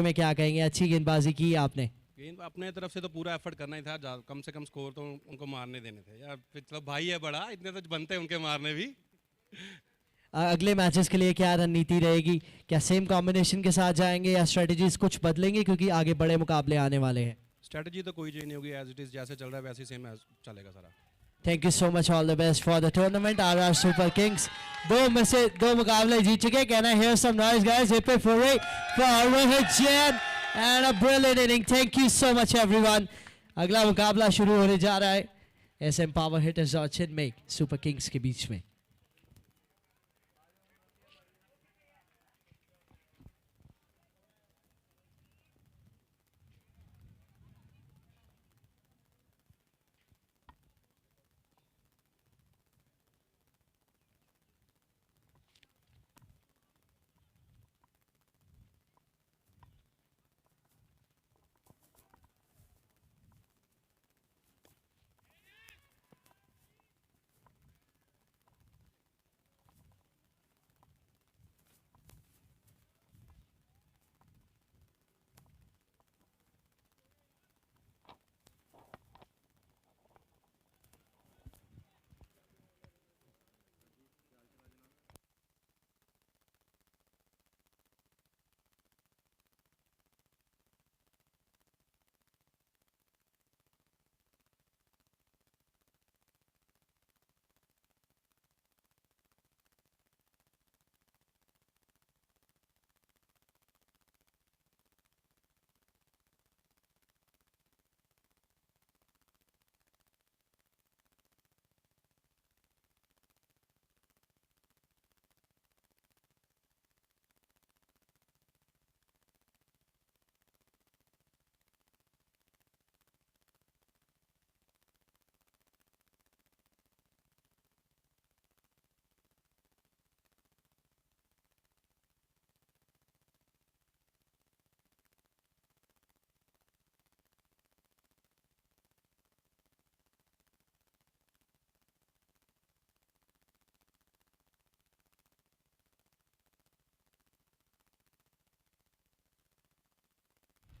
में क्या कहेंगे? अच्छी गेंदबाजी की आपने। गेंद अपने तरफ से तो पूरा एफर्ट करना ही था, कम से कम स्कोर तो उनको मारने देने थे यार। फिर चलो भाई है बड़ा, इतने तो बनते हैं उनके मारने भी। अगले मैचेस के लिए क्या रणनीति रहेगी? क्या सेम कॉम्बिनेशन के साथ जाएंगे या स्ट्रेटजीज कुछ बदलेंगे, क्योंकि आगे बड़े मुकाबले आने वाले हैं? स्ट्रेटजी तो कोई चेंज नहीं होगी, एज इट इज जैसे चल रहा है वैसे ही सेम चलेगा सारा। Thank you so much, all the best for the tournament RR super kings. दो में से दो मुकाबले जीत चुके। Can I hear some noise guys? Hip hip hurray for Rohit Jain and a brilliant inning. Thank you so much everyone. अगला मुकाबला शुरू होने जा रहा है एसएम पावर हिटर्स और चिन्मय सुपर किंग्स के बीच में।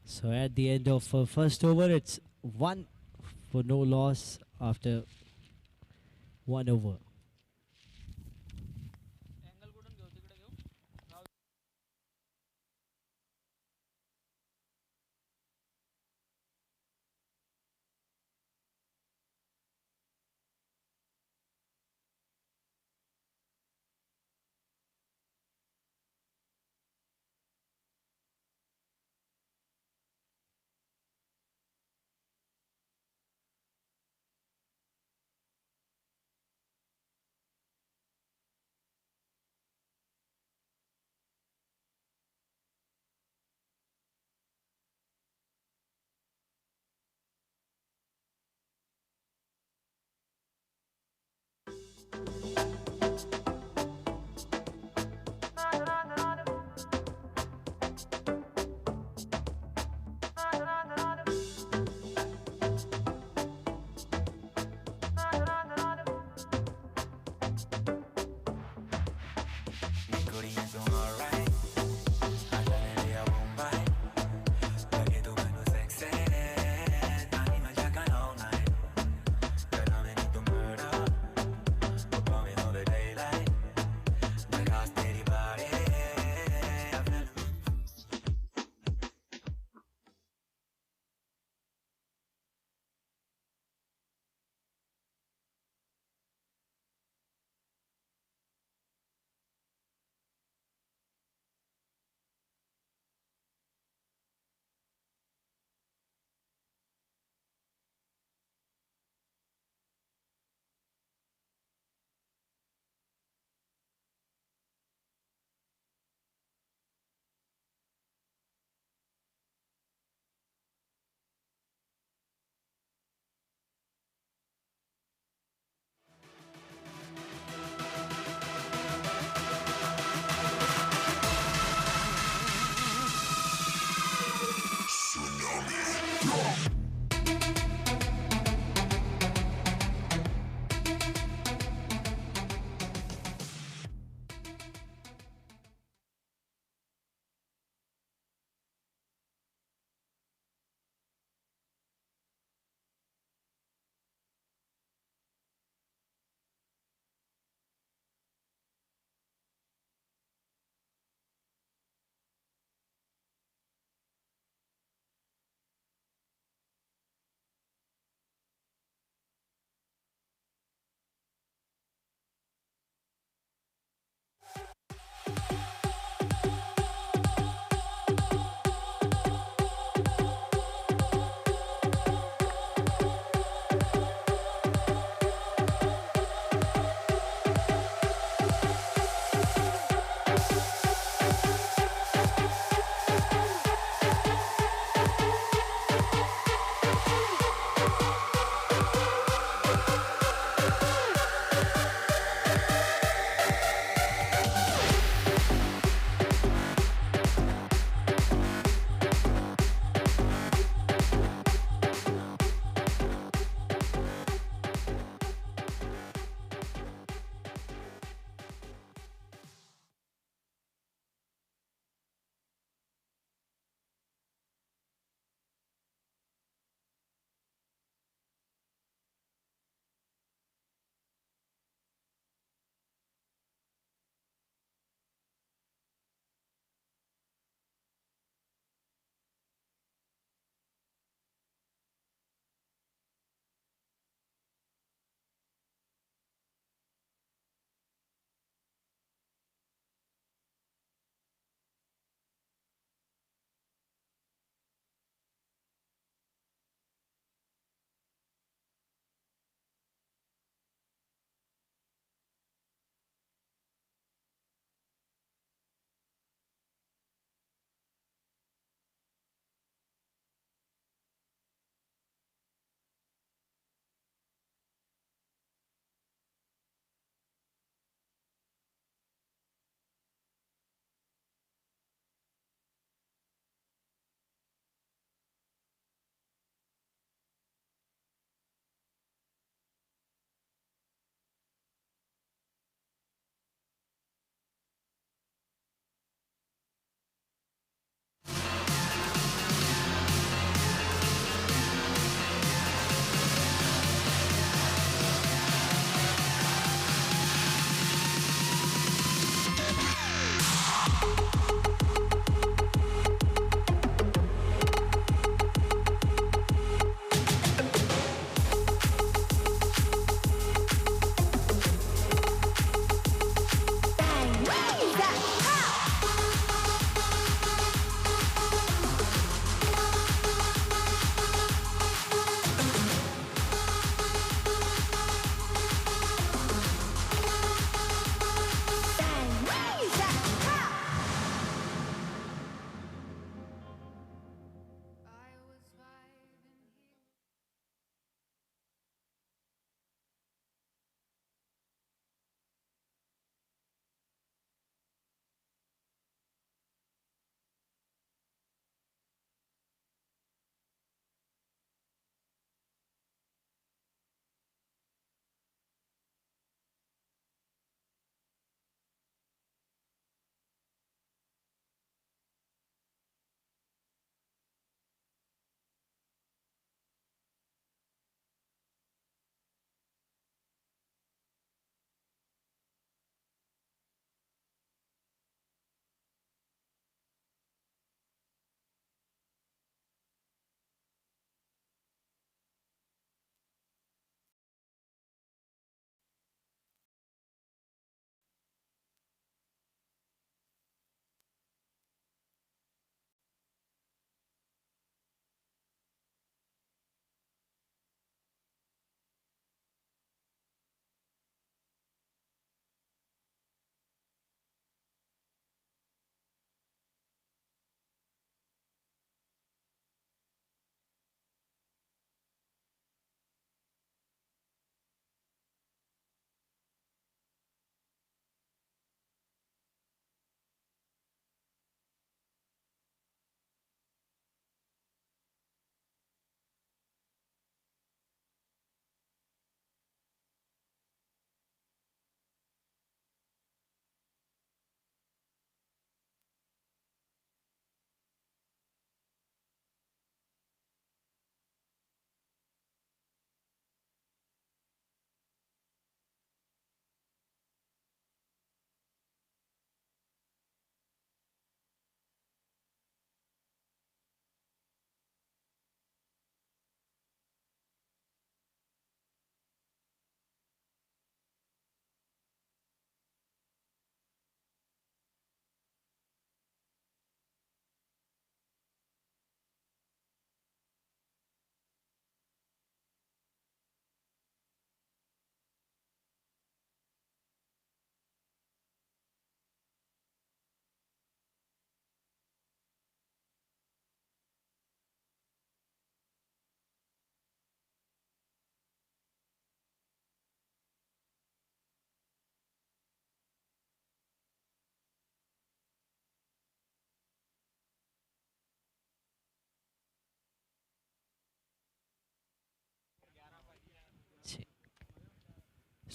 So at the end of first over, it's 1 for no loss after 1 over.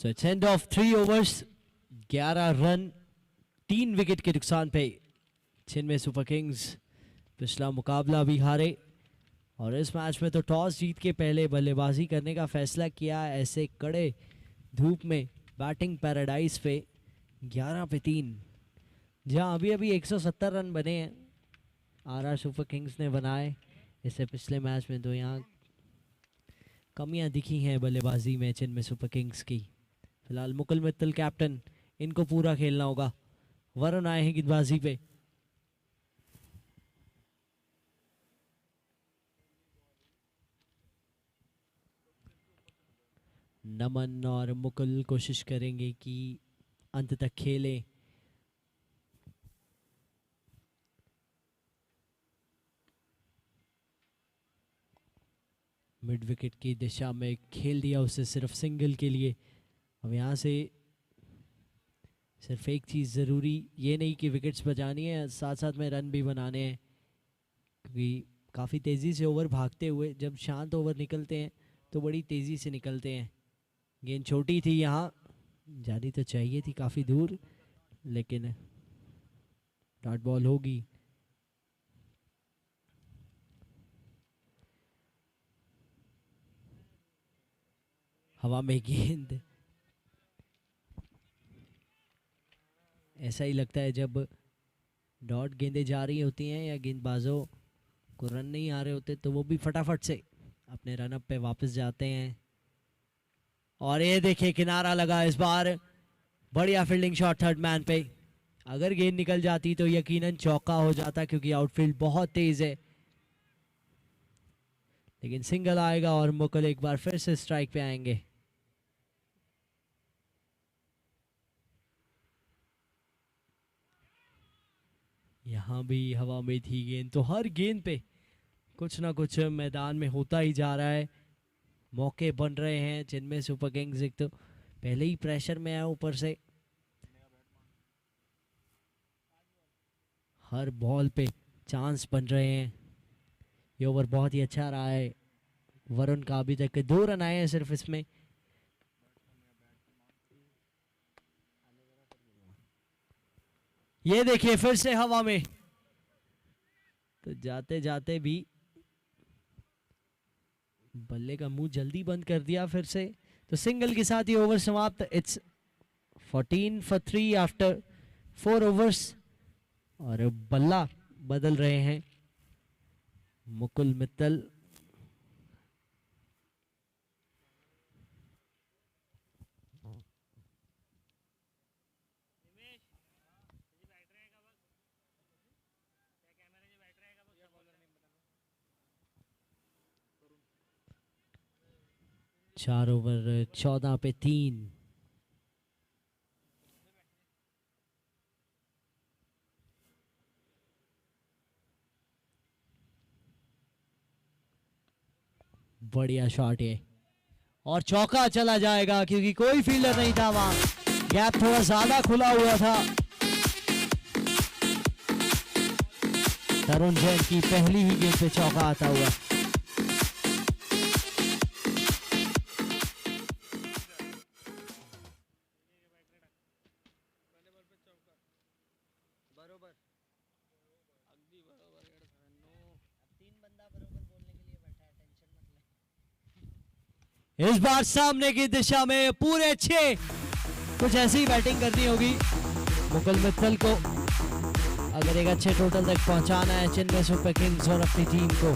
So it's end of 3 overs, 11 run 3 wicket के नुकसान पे चेन्नई सुपर किंग्स पिछला मुकाबला भी हारे और इस मैच में तो टॉस जीत के पहले बल्लेबाजी करने का फैसला किया। ऐसे कड़े धूप में बैटिंग पैराडाइज पे 11 पे 3, जहां अभी अभी 170 रन बने हैं आरआर सुपर किंग्स ने बनाए। इससे पिछले मैच में तो यहाँ कमियां दिखी हैं बल्लेबाजी में चेन्नई सुपर किंग्स की। फिलहाल मुकुल मित्तल कैप्टन, इनको पूरा खेलना होगा। वरुण आए हैं गेंदबाजी पे। नमन और मुकुल कोशिश करेंगे कि अंत तक खेलें। मिड विकेट की दिशा में खेल दिया उसे सिर्फ सिंगल के लिए। अब यहाँ से सिर्फ एक चीज़ ज़रूरी, ये नहीं कि विकेट्स बचानी है, साथ साथ में रन भी बनाने हैं, क्योंकि काफ़ी तेज़ी से ओवर भागते हुए जब शांत ओवर निकलते हैं तो बड़ी तेज़ी से निकलते हैं। गेंद छोटी थी, यहाँ जानी तो चाहिए थी काफ़ी दूर, लेकिन डॉट बॉल होगी। हवा में गेंद, ऐसा ही लगता है जब डॉट गेंदें जा रही होती हैं या गेंदबाजों को रन नहीं आ रहे होते तो वो भी फटाफट से अपने रन अप पे वापस जाते हैं। और ये देखिए किनारा लगा इस बार, बढ़िया फील्डिंग शॉट थर्ड मैन पे। अगर गेंद निकल जाती तो यकीनन चौका हो जाता, क्योंकि आउटफील्ड बहुत तेज है, लेकिन सिंगल आएगा और मुकुल एक बार फिर से स्ट्राइक पे आएंगे। यहाँ भी हवा में थी गेंद, तो हर गेंद पे कुछ ना कुछ मैदान में होता ही जा रहा है। मौके बन रहे हैं चेन्नई सुपर किंग्स, एक तो पहले ही प्रेशर में है, ऊपर से हर बॉल पे चांस बन रहे हैं। ये ओवर बहुत ही अच्छा रहा है वरुण का, अभी तक 2 रन आए हैं सिर्फ इसमें। ये देखिए फिर से हवा में, तो जाते जाते भी बल्ले का मुंह जल्दी बंद कर दिया फिर से। तो सिंगल के साथ ही ओवर समाप्त। It's 14 for 3 after 4 overs. और बल्ला बदल रहे हैं मुकुल मित्तल। चार ओवर 14 पे 3। बढ़िया शॉट ये, और चौका चला जाएगा क्योंकि कोई फील्डर नहीं था वहां, गैप थोड़ा ज्यादा खुला हुआ था। तरुण जैन की पहली ही गेंद पे चौका आता हुआ। इस बार सामने की दिशा में पूरे 6, कुछ ऐसी बैटिंग करनी होगी मुकुल मित्तल को अगर एक अच्छे टोटल तक पहुंचाना है चेन्नई सुपर किंग्स और अपनी टीम को।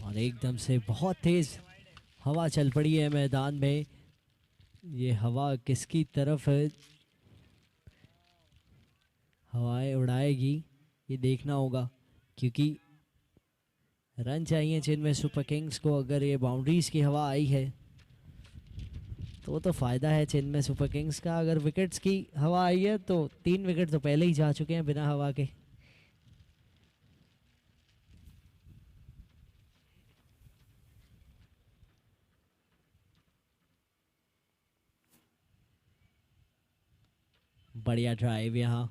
और एकदम से बहुत तेज हवा चल पड़ी है मैदान में। ये हवा किसकी तरफ हवाएं उड़ाएगी ये देखना होगा, क्योंकि रन चाहिए चेन्नई सुपर किंग्स को। अगर ये बाउंड्रीज की हवा आई है तो फ़ायदा है चेन्नई सुपर किंग्स का। अगर विकेट्स की हवा आई है तो 3 विकेट तो पहले ही जा चुके हैं बिना हवा के। बढ़िया ड्राइव यहाँ,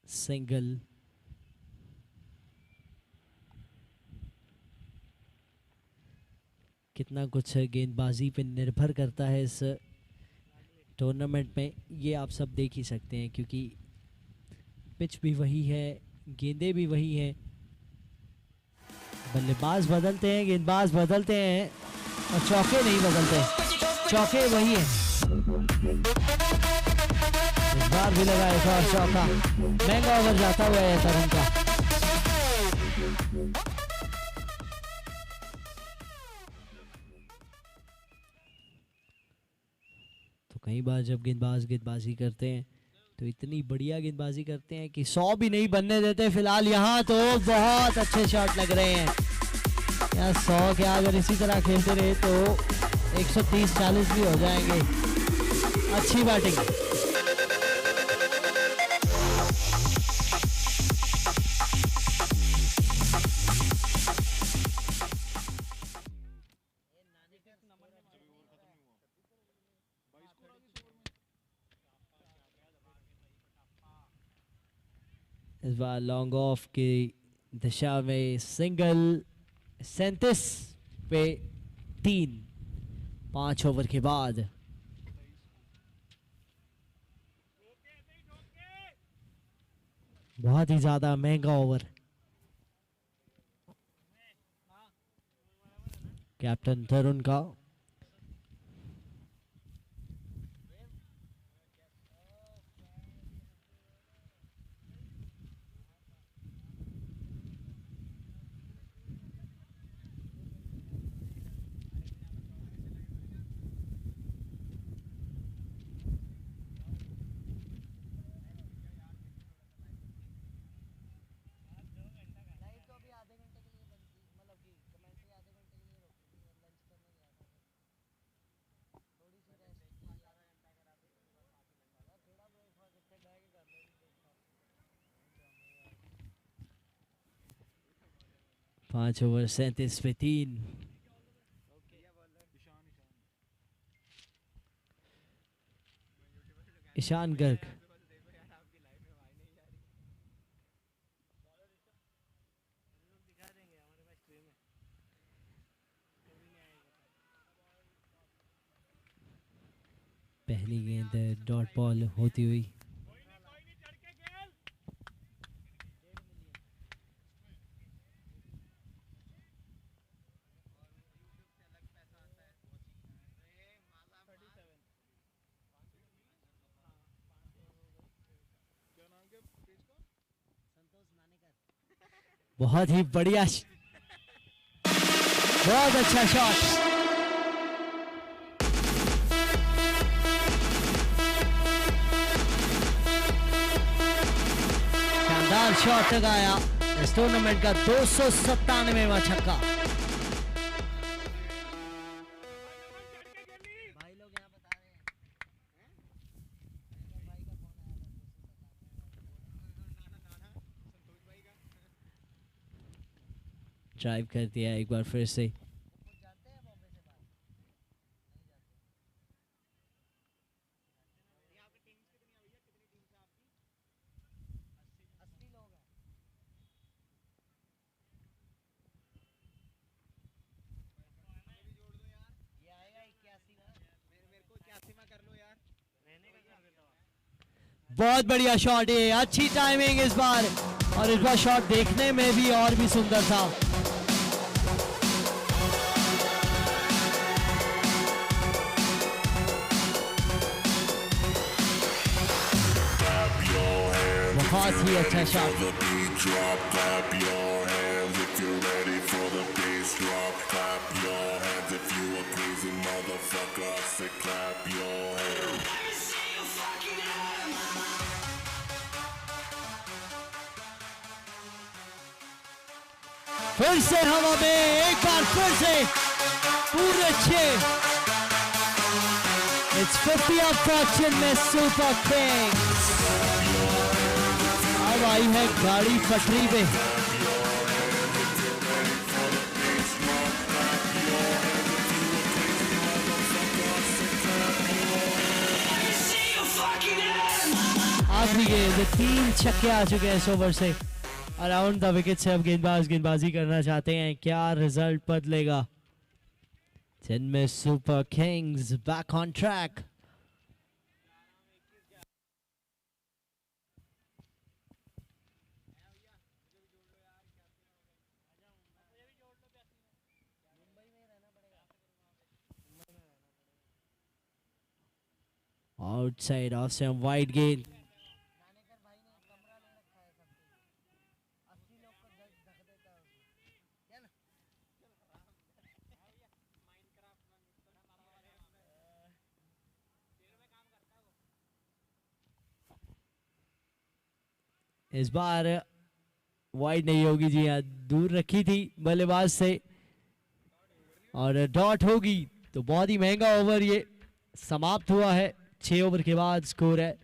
सिंगल। कितना कुछ गेंदबाजी पे निर्भर करता है इस टूर्नामेंट में, ये आप सब देख ही सकते हैं, क्योंकि पिच भी वही है, गेंदें भी वही हैं, बल्लेबाज बदलते हैं, गेंदबाज बदलते हैं और चौके नहीं बदलते, चौके वही हैं। इस बार भी लगा एक और चौका, महंगा ओवर जाता हुआ है तरुण का। कई बार जब गेंदबाजी करते हैं तो इतनी बढ़िया गेंदबाजी करते हैं कि 100 भी नहीं बनने देते। फिलहाल यहाँ तो बहुत अच्छे शॉट लग रहे हैं यार। 100 क्या, अगर इसी तरह खेलते रहे तो 130-40 भी हो जाएंगे। अच्छी बैटिंग। इस बार लॉन्ग ऑफ की दिशा में सिंगल, 37 पे 3, 5 ओवर के बाद। बहुत ही ज्यादा महंगा ओवर। कैप्टन तरुण का। पांच ओवर 37 पे 3। ईशान गर्ग। पहली गेंद डॉट बॉल होती हुई। बहुत ही बढ़िया, बहुत अच्छा शॉट। शानदार शॉट लगाया इस टूर्नामेंट का 297वां छक्का। ड्राइव कर दिया एक बार फिर से। बहुत बढ़िया शॉट है, अच्छी टाइमिंग इस बार, और इस बार शॉट देखने में भी और भी सुंदर था। बहुत ही अच्छा शॉट। फिर से हवा में, एक बार फिर से पूरे 6। It's 50 up for Chennai super kings. अब आई है गाड़ी पटरी पे। आखिरी गेंद, 3 छक्के आ चुके हैं इस ओवर से। अराउंड द विकेट से अब गेंदबाजी करना चाहते हैं। क्या रिजल्ट बदलेगा? Chennai super Kings back on track. Outside of से वाइड गेंद। इस बार वाइड नहीं होगी जी हाँ, दूर रखी थी बल्लेबाज से और डॉट होगी तो बहुत ही महंगा ओवर ये समाप्त हुआ है। 6 ओवर के बाद स्कोर है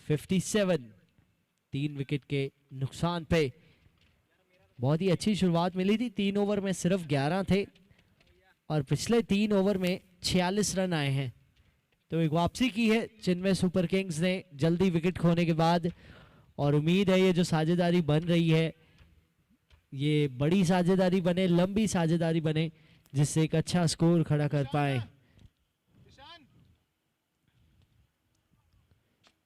57, 3 विकेट के नुकसान पे। बहुत ही अच्छी शुरुआत मिली थी। 3 ओवर में सिर्फ 11 थे और पिछले 3 ओवर में 46 रन आए हैं। तो एक वापसी की है चेन्नई सुपर किंग्स ने जल्दी विकेट खोने के बाद और उम्मीद है ये जो साझेदारी बन रही है ये बड़ी साझेदारी बने, लंबी साझेदारी बने जिससे एक अच्छा स्कोर खड़ा कर पाए।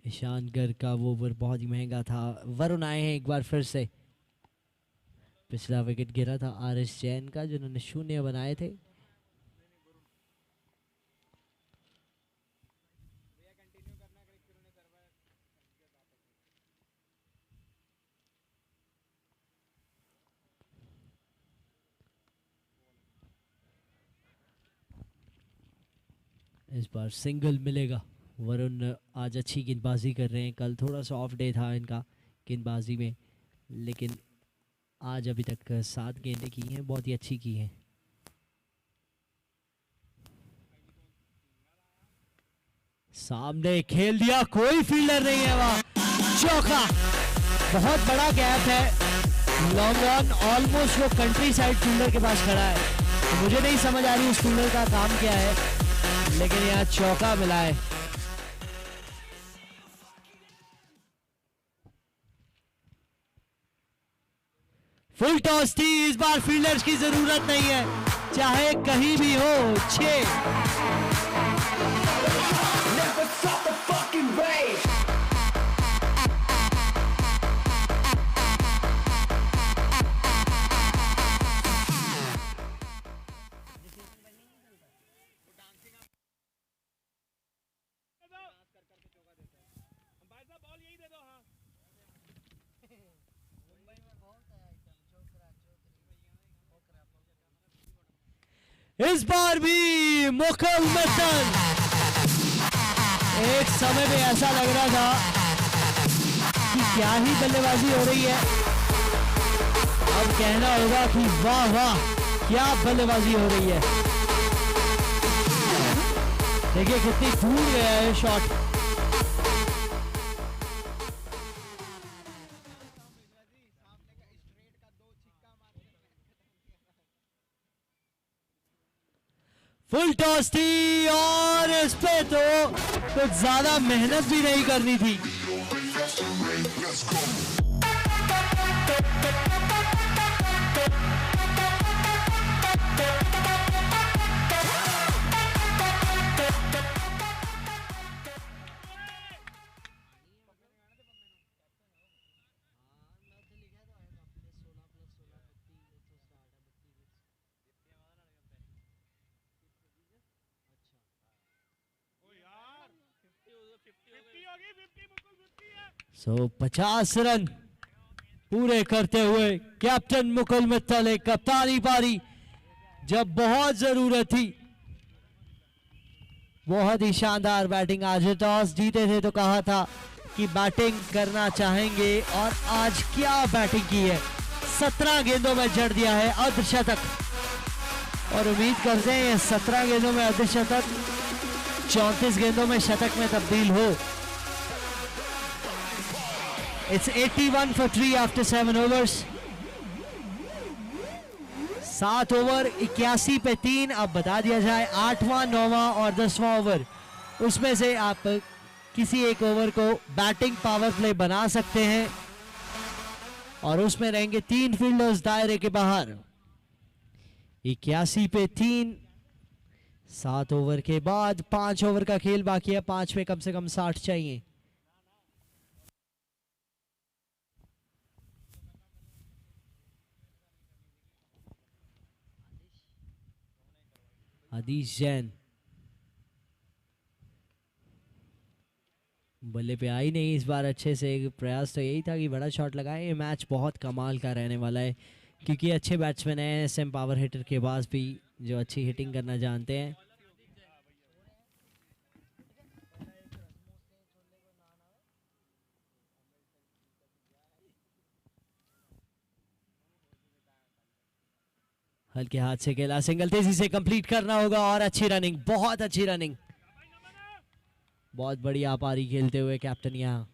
ईशान गर का वो ओवर बहुत ही महंगा था। वरुण आए हैं एक बार फिर से। पिछला विकेट गिरा था आरएस जैन का जिन्होंने 0 बनाए थे। इस बार सिंगल मिलेगा। वरुण आज अच्छी गेंदबाजी कर रहे हैं। कल थोड़ा सा ऑफ डे था इनका गेंदबाजी में, लेकिन आज अभी तक 7 गेंदें की हैं, बहुत ही अच्छी की हैं। सामने खेल दिया, कोई फील्डर नहीं है वहां। चौका, बहुत बड़ा गैप है। लॉन्ग ऑन ऑलमोस्ट वो कंट्री साइड फील्डर के पास खड़ा है। तो मुझे नहीं समझ आ रही उस फील्डर का काम क्या है, लेकिन यहाँ चौका मिला है। फुल टॉस थी। इस बार फील्डर्स की जरूरत नहीं है, चाहे कहीं भी हो। 6। इस बार भी मुकल मित्तल। एक समय में ऐसा लग रहा था कि क्या ही बल्लेबाजी हो रही है। अब कहना होगा कि वाह वाह क्या बल्लेबाजी हो रही है। देखिए कितनी दूर गया है शॉट। फुल टॉस थी और इस पे तो कुछ ज्यादा मेहनत भी नहीं करनी थी। सो 50 रन पूरे करते हुए कैप्टन मुकुल मित्तल एक कप्तानी पारी जब बहुत जरूरत थी। बहुत ही शानदार बैटिंग। आज टॉस जीते थे तो कहा था कि बैटिंग करना चाहेंगे और आज क्या बैटिंग की है। 17 गेंदों में जड़ दिया है अर्धशतक, और उम्मीद करते हैं ये 17 गेंदों में अर्धशतक 34 गेंदों में शतक में तब्दील हो। It's 81 for 3 after 7 overs. 7 over 81 पे 3। अब बता दिया जाए 8वां, 9वां और 10वां ओवर, उसमें से आप किसी एक ओवर को बैटिंग पावर प्ले बना सकते हैं और उसमें रहेंगे 3 फील्डर्स दायरे के बाहर। 81 पे 3। 7 ओवर के बाद 5 ओवर का खेल बाकी है। 5 में कम से कम 60 चाहिए। आदिश जैन बल्ले पे आई नहीं इस बार अच्छे से। प्रयास तो यही था कि बड़ा शॉट लगाए। ये मैच बहुत कमाल का रहने वाला है क्योंकि अच्छे बैट्समैन हैं एसएम पावर हिटर के पास भी, जो अच्छी हिटिंग करना जानते हैं। हल्के हाथ से खेला, सिंगल तेजी से कंप्लीट करना होगा और अच्छी रनिंग, बहुत अच्छी रनिंग, बहुत बढ़िया पारी खेलते हुए कैप्टन यहाँ।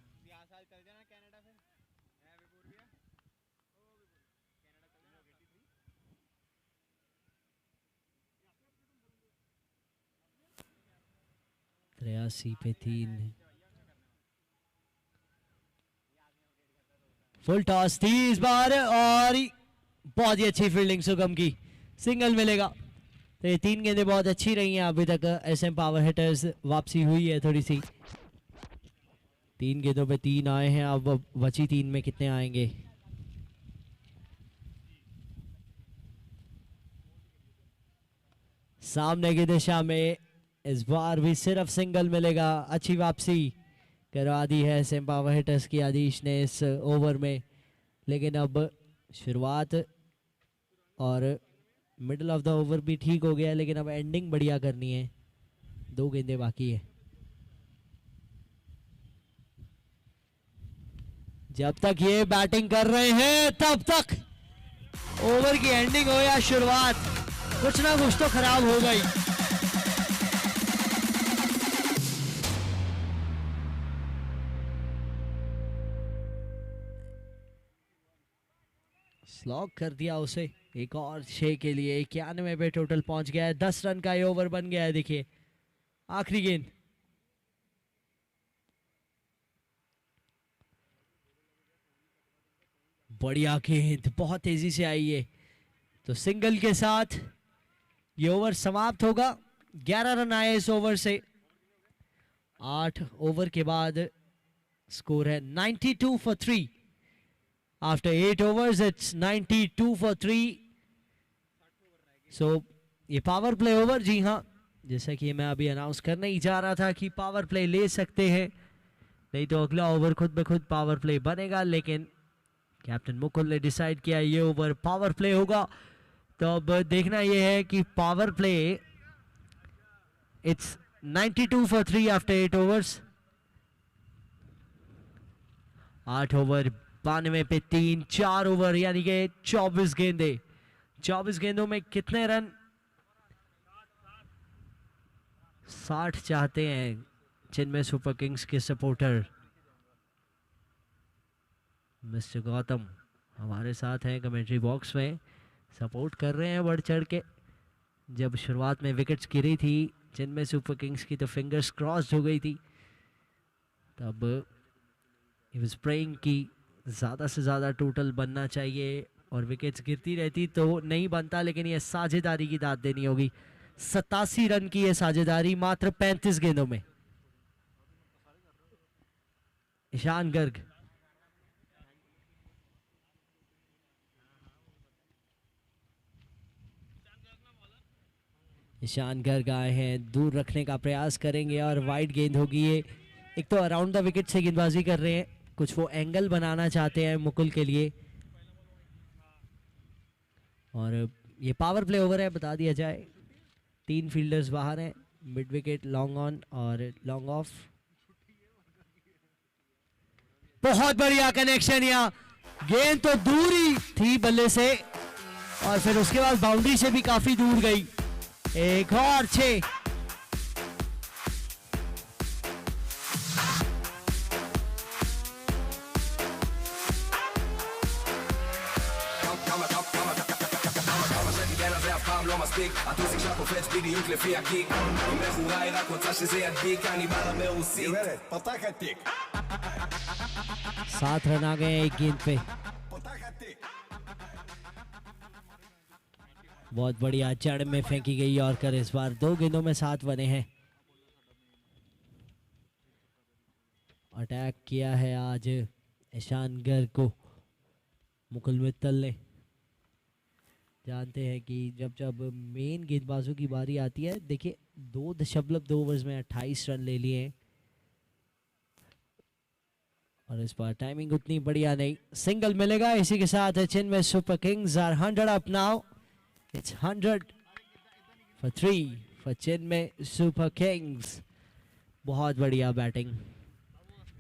तिरासी पे 3। फुल टॉस थी इस बार और बहुत ही अच्छी फील्डिंग सुगम की, सिंगल मिलेगा। तो ये 3 गेंदें बहुत अच्छी रही हैं अभी तक। एसएम पावर हिटर्स वापसी हुई है थोड़ी सी। 3 गेंदों पे 3 आए हैं, अब बची 3 में कितने आएंगे। सामने की दिशा में इस बार भी सिर्फ सिंगल मिलेगा। अच्छी वापसी करवा दी है एसएम पावर हिटर्स की आदिश ने इस ओवर में, लेकिन अब शुरुआत और मिडल ऑफ द ओवर भी ठीक हो गया, लेकिन अब एंडिंग बढ़िया करनी है। 2 गेंदें बाकी है। जब तक ये बैटिंग कर रहे हैं तब तक ओवर की एंडिंग हो या शुरुआत, कुछ ना कुछ तो खराब हो गई। स्लॉग कर दिया उसे। एक और 6 के लिए 91 पे टोटल पहुंच गया है। 10 रन का ये ओवर बन गया है। देखिए आखिरी गेंद, बढ़िया गेंद, बहुत तेजी से आई है। तो सिंगल के साथ ये ओवर समाप्त होगा। 11 रन आए इस ओवर से। 8 ओवर के बाद स्कोर है 92 for 3। After 8 overs, it's 92 for 3. So ये पावर प्ले ओवर, जी हाँ, जैसा कि मैं अभी अनाउंस करने ही जा रहा था कि पावर प्ले ले सकते हैं, नहीं तो अगला ओवर खुद ब खुद पावर प्ले बनेगा। लेकिन कैप्टन मुकुल ने डिसाइड किया ये ओवर पावर प्ले होगा। तो अब देखना ये है कि power play, it's 92 for 3 after 8 overs। 8 over 92 पे 3, 4 ओवर यानी कि 24 गेंदे। 24 गेंदों में कितने रन? 60 चाहते हैं चेन्नई सुपर किंग्स के सपोर्टर। मिस्टर गौतम हमारे साथ हैं कमेंट्री बॉक्स में, सपोर्ट कर रहे हैं बढ़ चढ़ के। जब शुरुआत में विकेट्स गिरी थी चेन्नई सुपर किंग्स की तो फिंगर्स क्रॉस्ड हो गई थी। तब ही वाज प्रेइंग कि ज़्यादा से ज़्यादा टोटल बनना चाहिए और विकेट्स गिरती रहती तो नहीं बनता, लेकिन ये साझेदारी की दाद देनी होगी। 87 रन की ये साझेदारी मात्र 35 गेंदों में। ईशान गर्ग, ईशान गर्ग आए हैं, दूर रखने का प्रयास करेंगे और वाइड गेंद होगी ये। एक तो अराउंड द विकेट से गेंदबाजी कर रहे हैं, कुछ वो एंगल बनाना चाहते हैं मुकुल के लिए। और ये पावर प्ले ओवर है, बता दिया जाए। 3 फील्डर्स बाहर हैं, मिड विकेट, लॉन्ग ऑन और लॉन्ग ऑफ। बहुत बढ़िया कनेक्शन यहाँ, गेंद तो दूर ही थी बल्ले से और फिर उसके बाद बाउंड्री से भी काफी दूर गई। एक और 6। מספיק, הטוסיק שלה קופץ בדיוק לפי הקיק. היא מכורה, היא רק רוצה שזה ידביק, אני בא לה ברוסית. גברת, פותחת תיק. 7 रन आ गए एक गेंद पे। פותחת תיק. बहुत बढ़िया चढ़ में फेंकी गई यॉर्कर। इस बार 2 गेंदों में 7 बने हैं। अटैक किया है आज ईशान गर को मुकुल मित्तल ने। जानते हैं कि जब जब मेन गेंदबाजों की बारी आती है, देखिए 2.2 ओवर्स में 28 रन ले लिए हैं और इस बार टाइमिंग उतनी बढ़िया नहीं। सिंगल मिलेगा। इसी के साथ Chennai super kings are 100 up now. It's 100 for 3 for Chennai super kings. बहुत बढ़िया बैटिंग,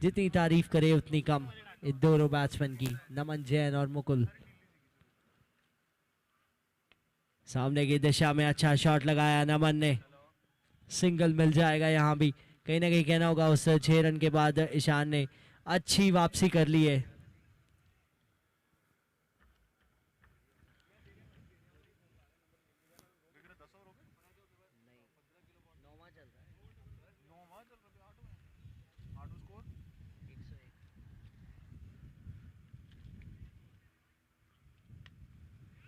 जितनी तारीफ करे उतनी कम इन दोनों बैट्समैन की, नमन जैन और मुकुल। सामने की दिशा में अच्छा शॉट लगाया नमन ने। सिंगल मिल जाएगा यहाँ भी। कहीं ना कहीं कहना होगा उस 6 रन के बाद ईशान ने अच्छी वापसी कर ली है।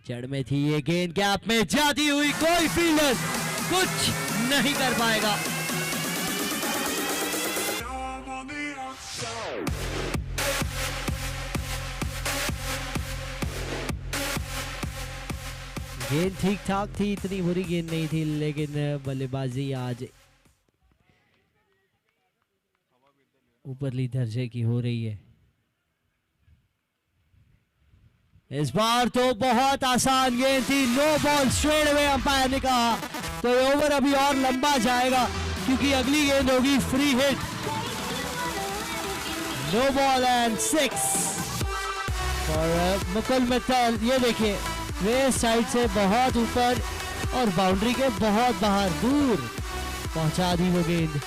जड़ में थी ये गेंद, गैप में जाती हुई, कोई फील्डर कुछ नहीं कर पाएगा। गेंद ठीक ठाक थी, इतनी बुरी गेंद नहीं थी, लेकिन बल्लेबाजी आज ऊपरली दर्जे की हो रही है। इस बार तो बहुत आसान गेंद थी, no ball straight away umpire ने कहा, तो ये ओवर अभी और लंबा जाएगा क्योंकि अगली गेंद होगी free hit. No ball and 6 और मुकुल मित्तल। ये देखिए वेस्ट साइड से बहुत ऊपर और बाउंड्री के बहुत बाहर दूर पहुंचा दी वो गेंद।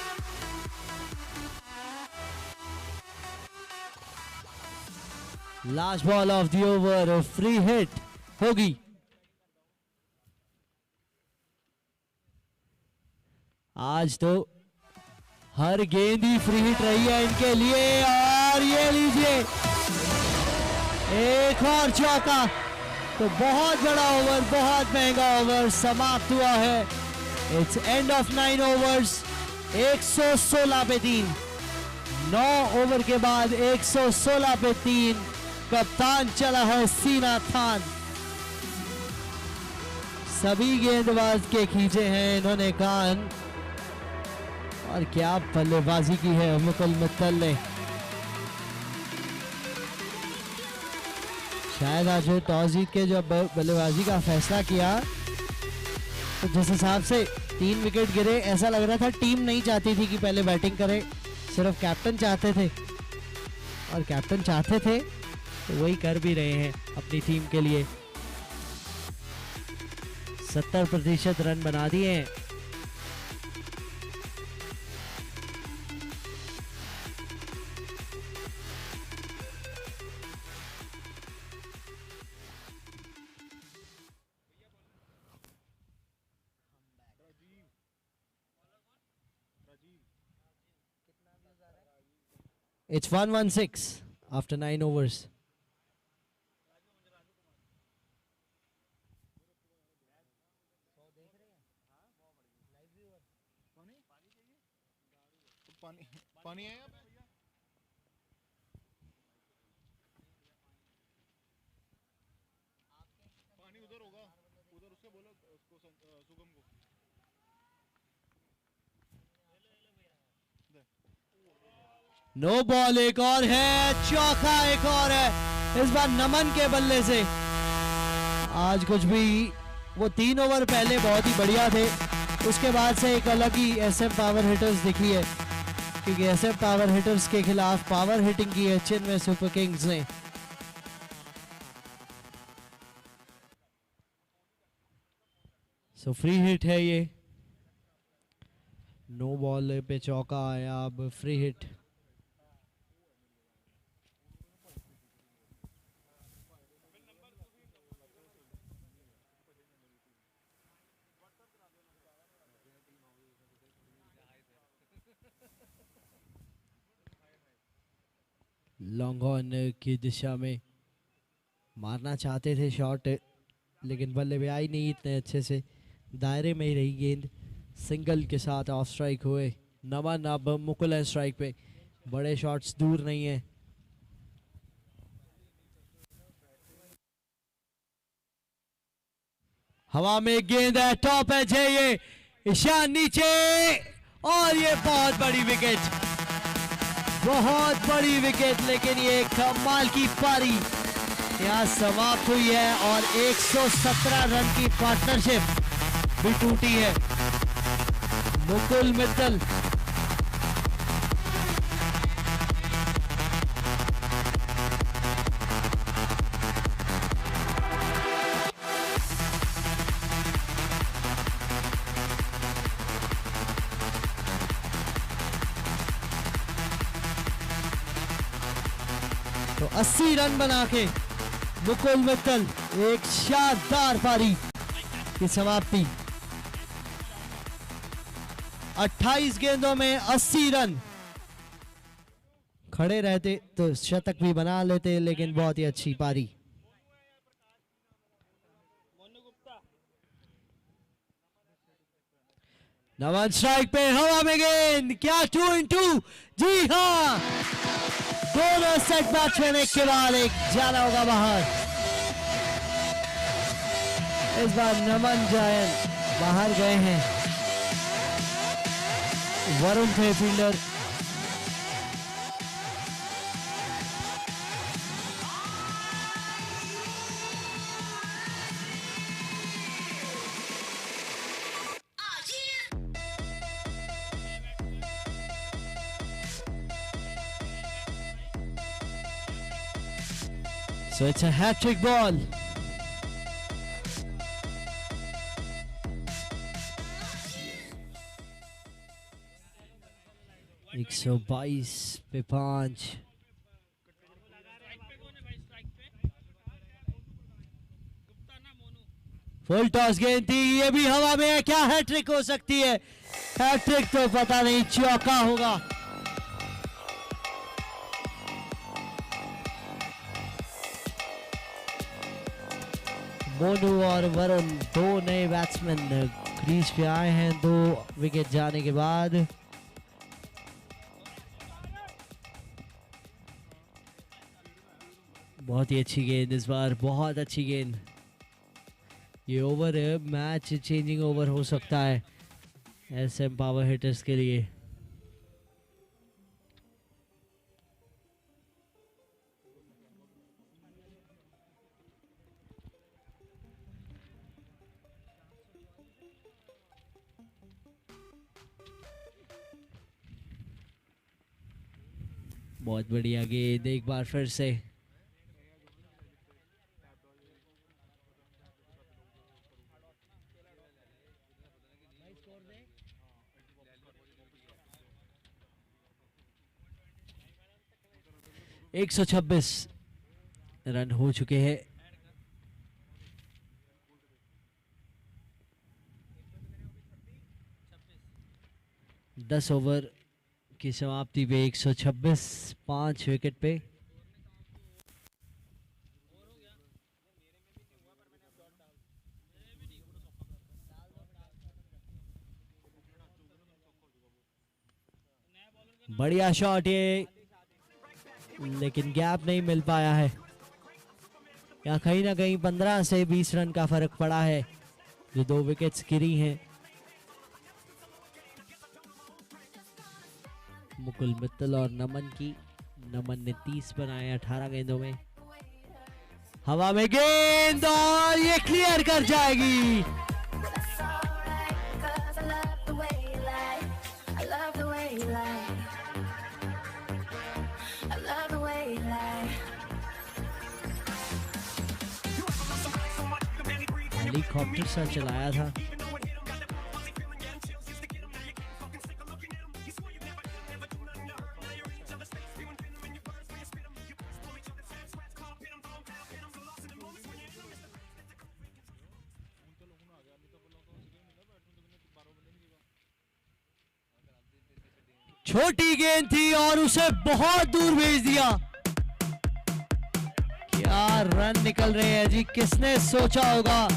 Last ball of the over, free hit होगी। आज तो हर गेंद ही फ्री हिट रही है इनके लिए। और ये लीजिए एक और चौका, तो बहुत बड़ा ओवर, बहुत महंगा ओवर समाप्त हुआ है। It's end of 9 overs. 116 पे 3। 9 ओवर के बाद 116 पे 3। कप्तान चला है सीना थान। सभी गेंदबाज के खींचे हैं इन्होंने कान। और क्या बल्लेबाजी की है मुकुल मित्तल ने। शायद आज टॉस जीत के जब बल्लेबाजी का फैसला किया तो जिस हिसाब से 3 विकेट गिरे, ऐसा लग रहा था टीम नहीं चाहती थी कि पहले बैटिंग करे, सिर्फ कैप्टन चाहते थे। और कैप्टन चाहते थे तो वही कर भी रहे हैं अपनी टीम के लिए। 70% रन बना दिए हैं। It's 116 after 9 overs. पानी है यहाँ पे? पानी उधर होगा, उधर उससे बोलो उसको सुगम को। नो बॉल एक और है, चौका एक और है, इस बार नमन के बल्ले से। आज कुछ भी, वो 3 ओवर पहले बहुत ही बढ़िया थे, उसके बाद से एक अलग ही एसएम पावर हिटर्स दिखी है, क्योंकि एसएम पावर हिटर्स के खिलाफ पावर हिटिंग की है चेन्नई सुपर किंग्स ने। सो फ्री हिट है ये, नो बॉल पे चौका आया, अब फ्री हिट। लॉन्ग ऑन की दिशा में मारना चाहते थे शॉट, लेकिन बल्ले पे आई नहीं इतने अच्छे से, दायरे में ही रही गेंद। सिंगल के साथ ऑफ स्ट्राइक हुए नमन। अब मुकुल है स्ट्राइक पे, बड़े शॉट्स दूर नहीं है। हवा में गेंद है, टॉप एज है ये, ईशान नीचे, और ये बहुत बड़ी विकेट, बहुत बड़ी विकेट। लेकिन ये कमाल की पारी यहाँ समाप्त हुई है और 117 रन की पार्टनरशिप भी टूटी है। मुकुल मित्तल तो 80 रन बना के मुकुल मित्तल एक शानदार पारी की समाप्ति। 28 गेंदों में 80 रन, खड़े रहते तो शतक भी बना लेते, लेकिन बहुत ही अच्छी पारी। नमन स्ट्राइक पे, हवा में गेंद, क्या 2 इन 2, जी हाँ, दोनों सेट बैट्समैन एक के बाद एक जाना होगा बाहर। इस बार नमन जयन बाहर गए हैं, वरुण थे fielder. So it's a hat-trick ball. एक 122 पे 5। फुल टॉस गेंद थी, ये भी हवा में है, क्या हैट्रिक हो सकती है? हैट्रिक तो पता नहीं, चौका होगा। मोनू और वरुण दो नए बैट्समैन क्रीज पे आए हैं 2 विकेट जाने के बाद। बहुत ही अच्छी गेंद इस बार, बहुत अच्छी गेंद। ये ओवर मैच चेंजिंग ओवर हो सकता है एसएम पावर हिटर्स के लिए। बहुत बढ़िया गेंद, एक बार फिर से। एक 126 रन हो चुके हैं। दस ओवर की समाप्ति पे 126, 5 विकेट पे। बढ़िया शॉट ये, लेकिन गैप नहीं मिल पाया है। यहाँ कहीं ना कहीं 15 से 20 रन का फर्क पड़ा है, जो 2 विकेट्स गिरी हैं। मुकुल मित्तल और नमन की, नमन ने 30 बनाए 18 गेंदों में। हवा में गेंद और ये क्लियर कर जाएगी। हेलीकॉप्टर सा चलाया था। छोटी गेंद थी और उसे बहुत दूर भेज दिया। क्या रन निकल रहे हैं जी, किसने सोचा होगा।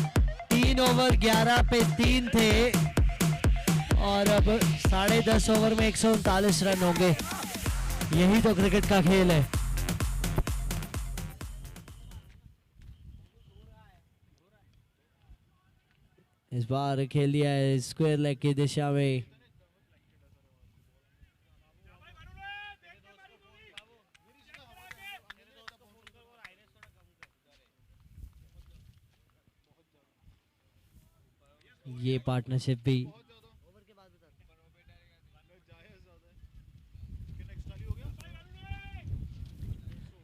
3 ओवर 11 पे 3 थे और अब 10.5 ओवर में 139 रन होंगे। यही तो क्रिकेट का खेल है। इस बार खेल दिया है स्क्वायर लेग की दिशा में। ये पार्टनरशिप भी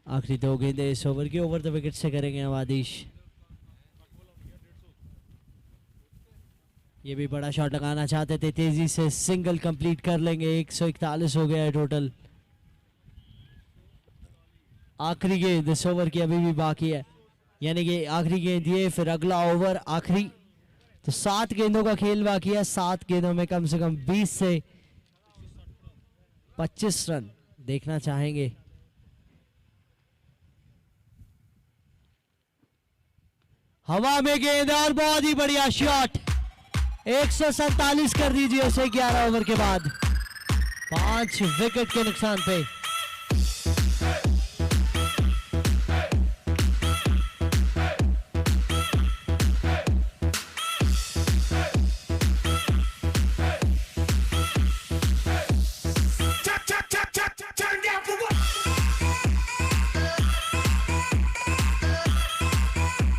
आखिरी 2 गेंदें इस ओवर की, ओवर द विकेट से करेंगे आदिश। ये भी बड़ा शॉट लगाना चाहते थे, तेजी से सिंगल कंप्लीट कर लेंगे। 141 हो गया है टोटल। आखिरी गेंद इस ओवर की अभी भी बाकी है, यानी कि आखिरी गेंद ये, फिर अगला ओवर आखिरी। तो 7 गेंदों का खेल बाकी है। 7 गेंदों में कम से कम 20 से 25 रन देखना चाहेंगे। हवा में गेंद और बहुत ही बढ़िया शॉट। 147 कर दीजिए उसे 11 ओवर के बाद, 5 विकेट के नुकसान पे।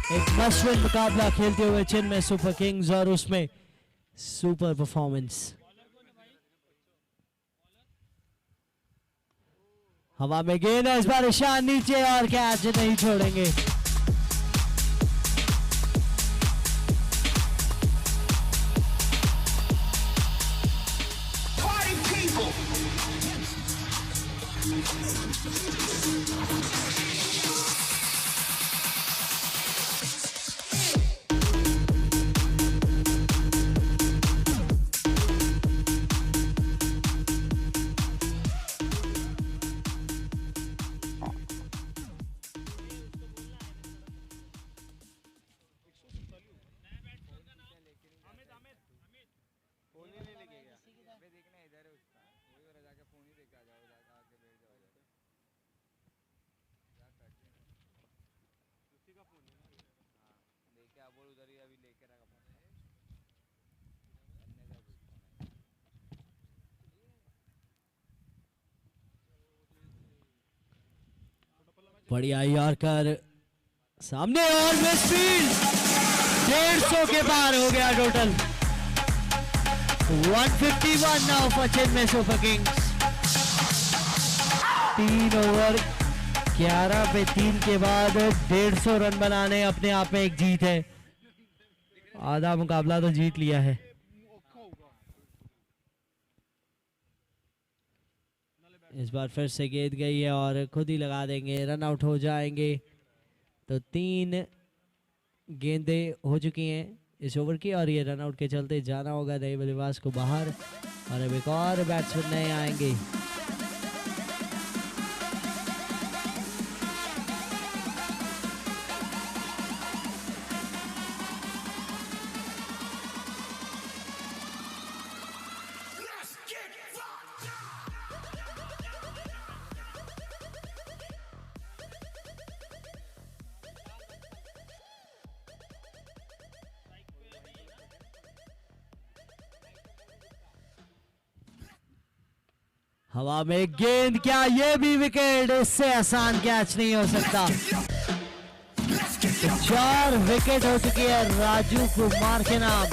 एक मस्ट विन मुकाबला खेलते हुए चेन्नई सुपर किंग्स और उसमें सुपर परफॉर्मेंस। हवा में गेंद है, इस बार ईशान नीचे और कैच नहीं छोड़ेंगे। बढ़िया यॉर्कर सामने और मिसफील्ड, 150 के पार हो गया total. 151 now for Chennai super Kings. 3 over 11 पे 3 के बाद 150 रन बनाने अपने आप में एक जीत है। आधा मुकाबला तो जीत लिया है। इस बार फिर से गेंद गई है और खुद ही लगा देंगे, रन आउट हो जाएंगे। तो 3 गेंदें हो चुकी हैं इस ओवर की और ये रन आउट के चलते जाना होगा नए बल्लेबाज को बाहर और अब एक और बैट्समैन नए आएंगे। हवा में गेंद, क्या ये भी विकेट? इससे आसान कैच नहीं हो सकता। तो 4 विकेट हो चुकी है राजू कुमार के नाम।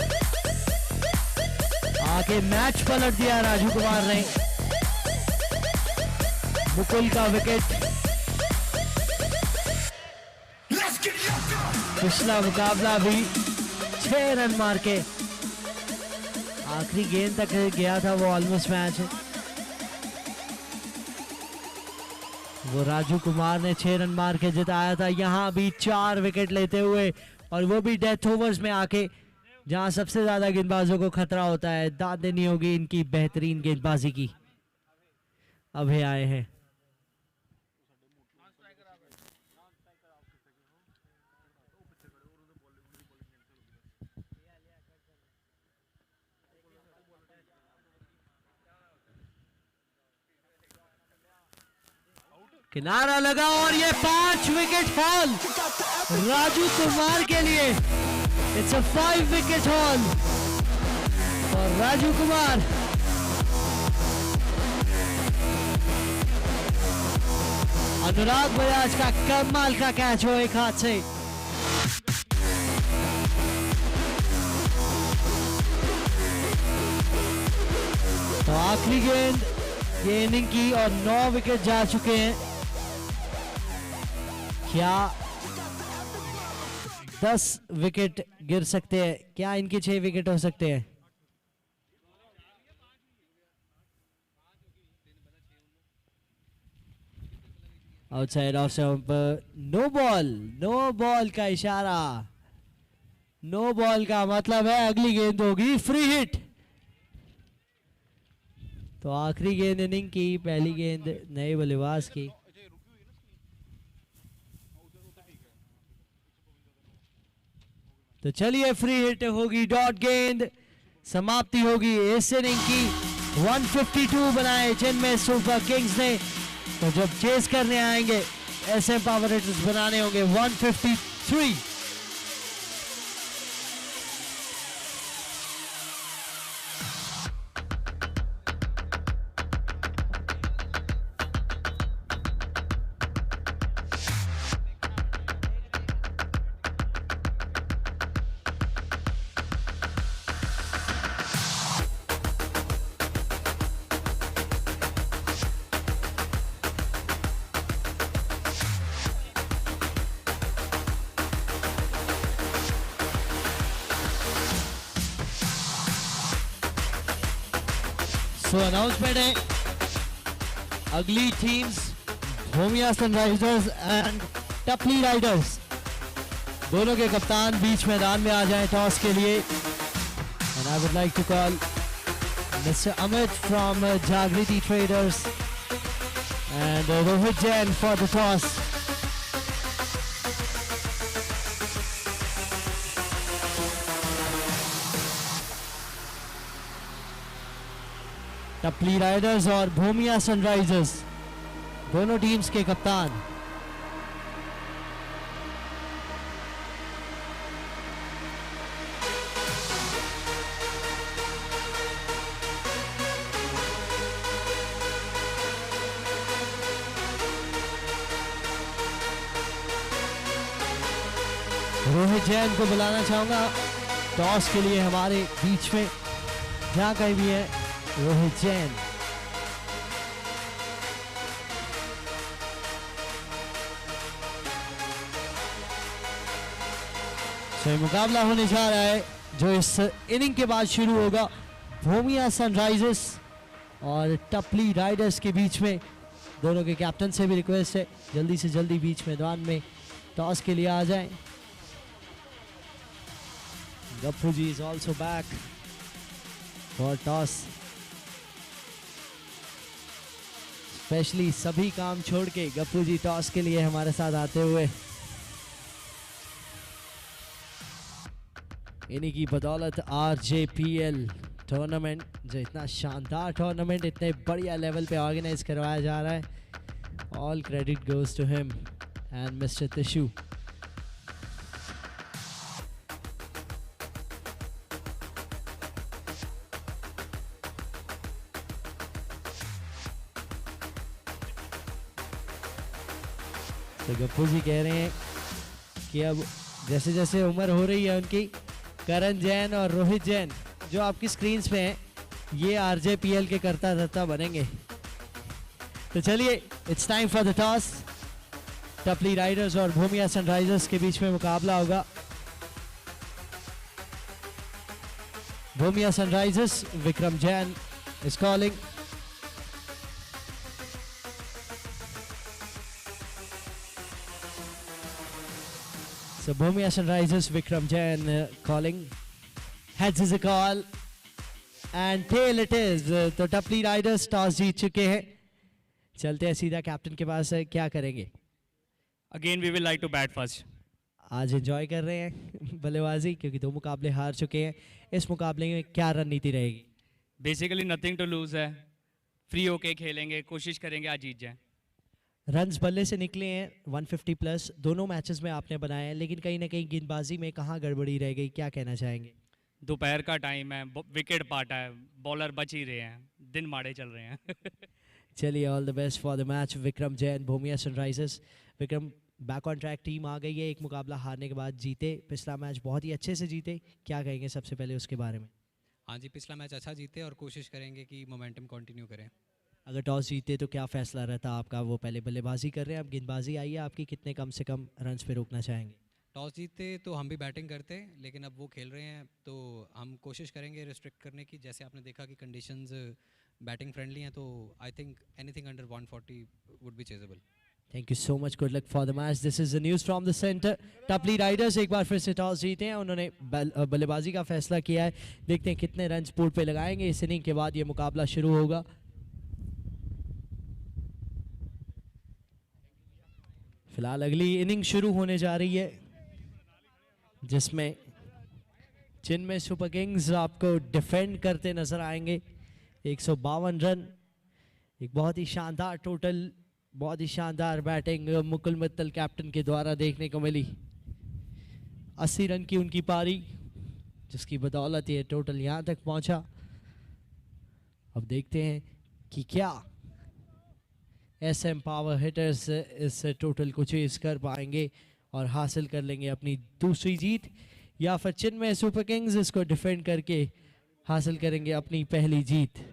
आके मैच पलट दिया राजू कुमार ने। मुकुल का विकेट, पिछला मुकाबला भी 6 रन मार के आखिरी गेंद तक गया था, वो ऑलमोस्ट मैच है। वो राजू कुमार ने 6 रन मार के जिताया था। यहाँ भी 4 विकेट लेते हुए और वो भी डेथ ओवर्स में आके, जहां सबसे ज्यादा गेंदबाजों को खतरा होता है। दाद देनी होगी इनकी बेहतरीन गेंदबाजी की। अभय आए हैं। किनारा लगा और ये 5 विकेट हॉल राजू कुमार के लिए। इट्स अ 5 विकेट हॉल और राजू कुमार। अनुराग बजाज का कमाल का कैच हो एक हाथ से। तो आखिरी गेंद ये इनिंग की और 9 विकेट जा चुके हैं। क्या 10 विकेट गिर सकते हैं? क्या इनके 6 विकेट हो सकते हैं? Outside off stump, no ball. No ball का इशारा, नो बॉल का मतलब है अगली गेंद होगी फ्री हिट। तो आखिरी गेंद इनिंग की, पहली गेंद नए बल्लेबाज की। तो चलिए फ्री हिट होगी, डॉट गेंद, समाप्ति होगी इस इनिंग की। 152 बनाए चेन्नई सुपर किंग्स ने। तो जब चेस करने आएंगे ऐसे पावर हिटर्स बनाने होंगे 153। सो अनाउंसमेंट है, अगली teams Bhumia Sunrisers and Tapli Riders, दोनों के कप्तान बीच मैदान में आ जाएं टॉस के लिए। And I would like to call mister Amit from Jagriti traders and Rohit Jain for the toss. Tapli Riders और भूमिया सनराइजर्स दोनों टीम्स के कप्तान। रोहित जैन को बुलाना चाहूंगा टॉस के लिए हमारे बीच में, जहां कहीं भी है रोहित जैन। तो मुकाबला होने जा रहा है जो इस इनिंग के बाद शुरू होगा, भूमिया सनराइजर्स और टपली राइडर्स के बीच में। दोनों के कैप्टन से भी रिक्वेस्ट है जल्दी से जल्दी बीच मैदान में टॉस के लिए आ जाएं। Gappu ji is also back for toss. Specially सभी काम छोड़ के गप्पू जी टॉस के लिए हमारे साथ आते हुए। इन्हीं की बदौलत RJPL टूर्नामेंट, जो इतना शानदार टूर्नामेंट इतने बढ़िया लेवल पे ऑर्गेनाइज करवाया जा रहा है, all credit goes to him and mister Tishu. तो गप्पू जी कह रहे हैं कि अब जैसे जैसे उम्र हो रही है उनकी, करण जैन और रोहित जैन जो आपकी स्क्रीन्स पे हैं, ये RJPL के करता धरता बनेंगे। तो चलिए it's time for the toss. Tapli Riders और भूमिया सनराइजर्स के बीच में मुकाबला होगा। Bhumia Sunrisers, Vikram Jain is calling. So Bhumia Sunrisers, Vikram Jain calling. Heads is a call and tail it is. तो टपली राइडर्स टॉस जीत चुके हैं चलते हैं सीधा कैप्टन के पास, क्या करेंगे? Again, we will like to bat first. आज एंजॉय कर रहे हैं बल्लेबाजी, क्योंकि 2 मुकाबले हार चुके हैं। इस मुकाबले में क्या रणनीति रहेगी? Basically, nothing to lose है. फ्री होके खेलेंगे, कोशिश करेंगे आज जीत जाए. रन्स बल्ले से निकले हैं 150 प्लस, दोनों मैचेस में आपने बनाए हैं, लेकिन कहीं ना कहीं गेंदबाजी में कहाँ गड़बड़ी रह गई, क्या कहना चाहेंगे? दोपहर का टाइम है, विकेट पाटा है, बॉलर बच ही रहे हैं, दिन माड़े चल रहे हैं. चलिए, all the best for the match. Vikram Jain, भूमिया Sunrisers. Vikram, back on track team आ गई है, एक मुकाबला हारने के बाद जीते, पिछला मैच बहुत ही अच्छे से जीते, क्या कहेंगे सबसे पहले उसके बारे में? हाँ जी, पिछला मैच अच्छा जीते और कोशिश करेंगे कि मोमेंटम कंटिन्यू करें। अगर टॉस जीते तो क्या फैसला रहता आपका? वो पहले बल्लेबाजी कर रहे हैं, अब गेंदबाजी आई है आपकी, कितने कम से कम रन्स पे रोकना चाहेंगे? टॉस जीतते तो हम भी बैटिंग करते, लेकिन अब वो खेल रहे हैं तो हम कोशिश करेंगे रिस्ट्रिक्ट करने की। जैसे आपने देखा कि कंडीशंस बैटिंग फ्रेंडली हैं, तो I think anything under 140 would be chasable. Thank you so much, good luck for the match. This is the news from the centre. टपली राइडर्स एक बार फिर से टॉस जीते हैं, उन्होंने बल्लेबाजी का फैसला किया है। देखते हैं कितने रन बोर्ड पे लगाएंगे। इस इनिंग के बाद ये मुकाबला शुरू होगा। फिलहाल अगली इनिंग शुरू होने जा रही है, जिसमें चेन्नई सुपर किंग्स आपको डिफेंड करते नजर आएंगे। 152 रन, एक बहुत ही शानदार टोटल, बहुत ही शानदार बैटिंग मुकुल मित्तल कैप्टन के द्वारा देखने को मिली। 80 रन की उनकी पारी, जिसकी बदौलत ये टोटल यहाँ तक पहुंचा। अब देखते हैं कि क्या एसएम पावर हिटर्स इस टोटल को चेज कर पाएंगे और हासिल कर लेंगे अपनी दूसरी जीत, या फिर चेन्नई सुपर किंग्स इसको डिफेंड करके हासिल करेंगे अपनी पहली जीत।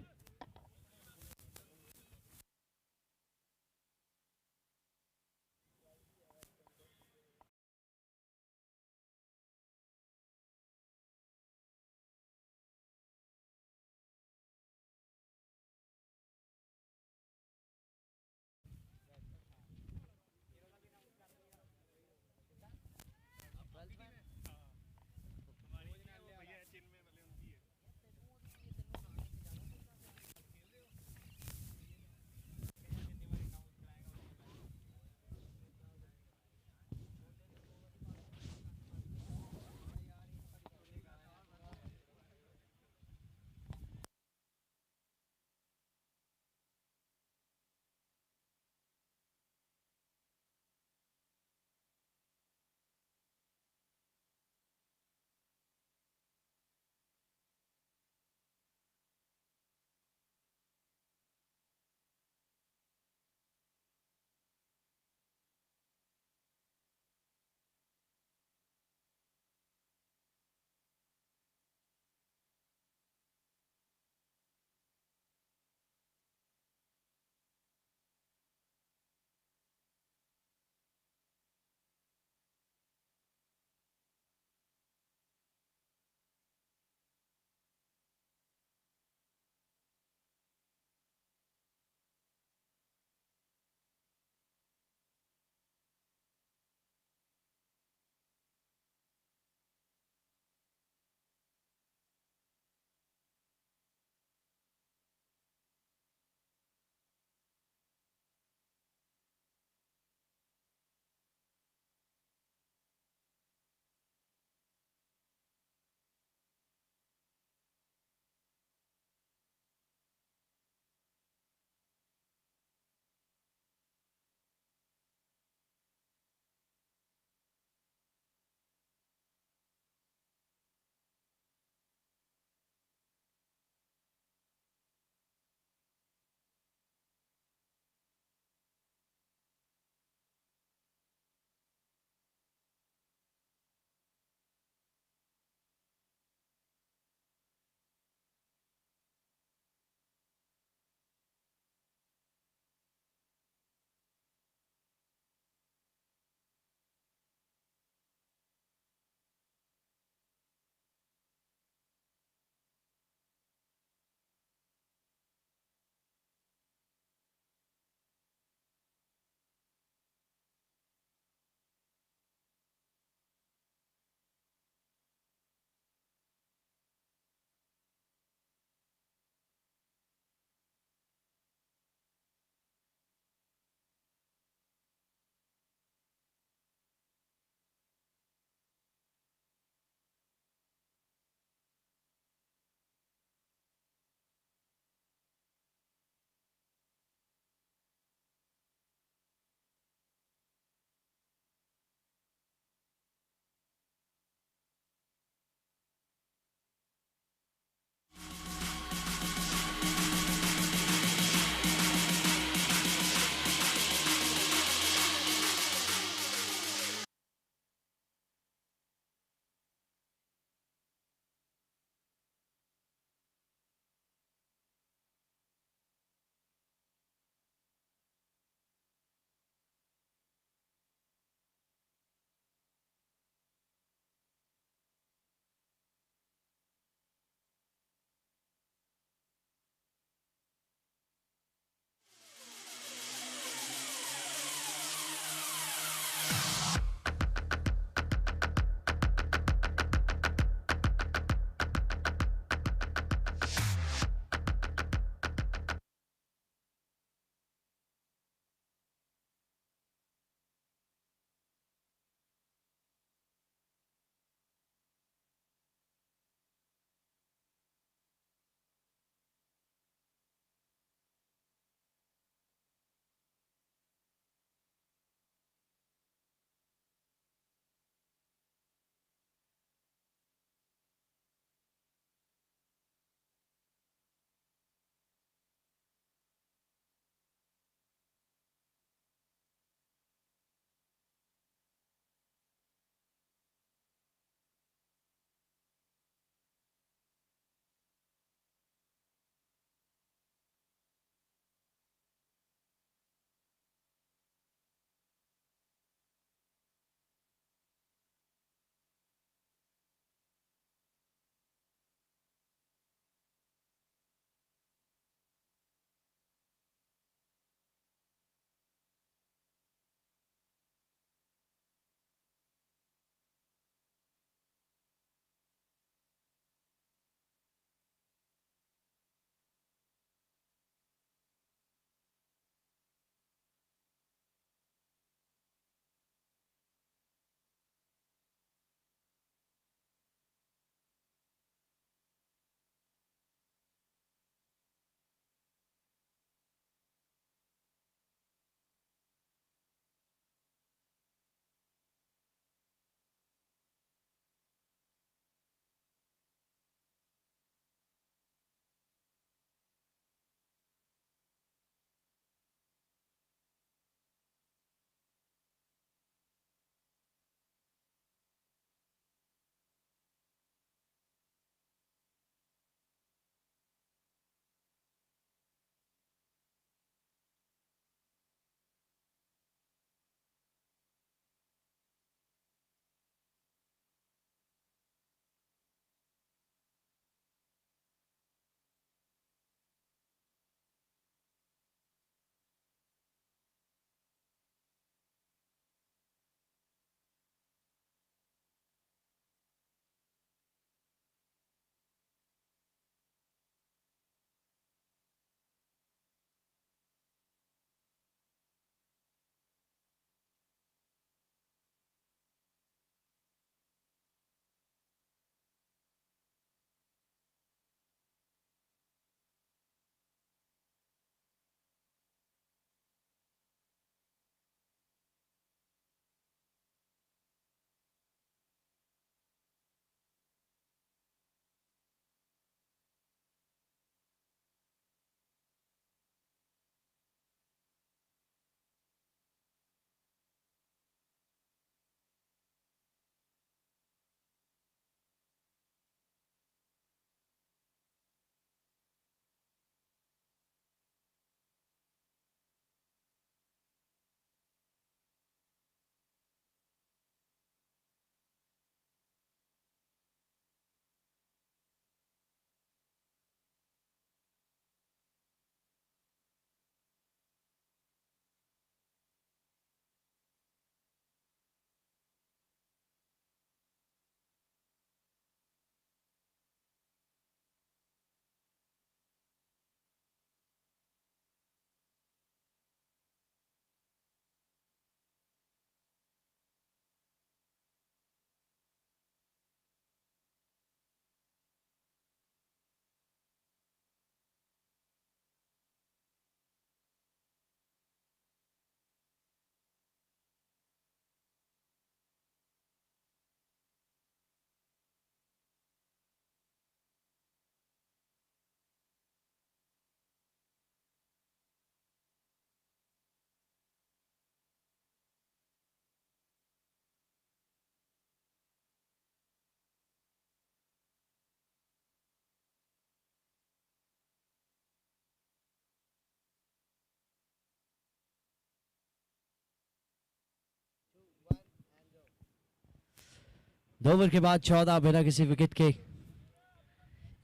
2 ओवर के बाद 14 बिना किसी विकेट के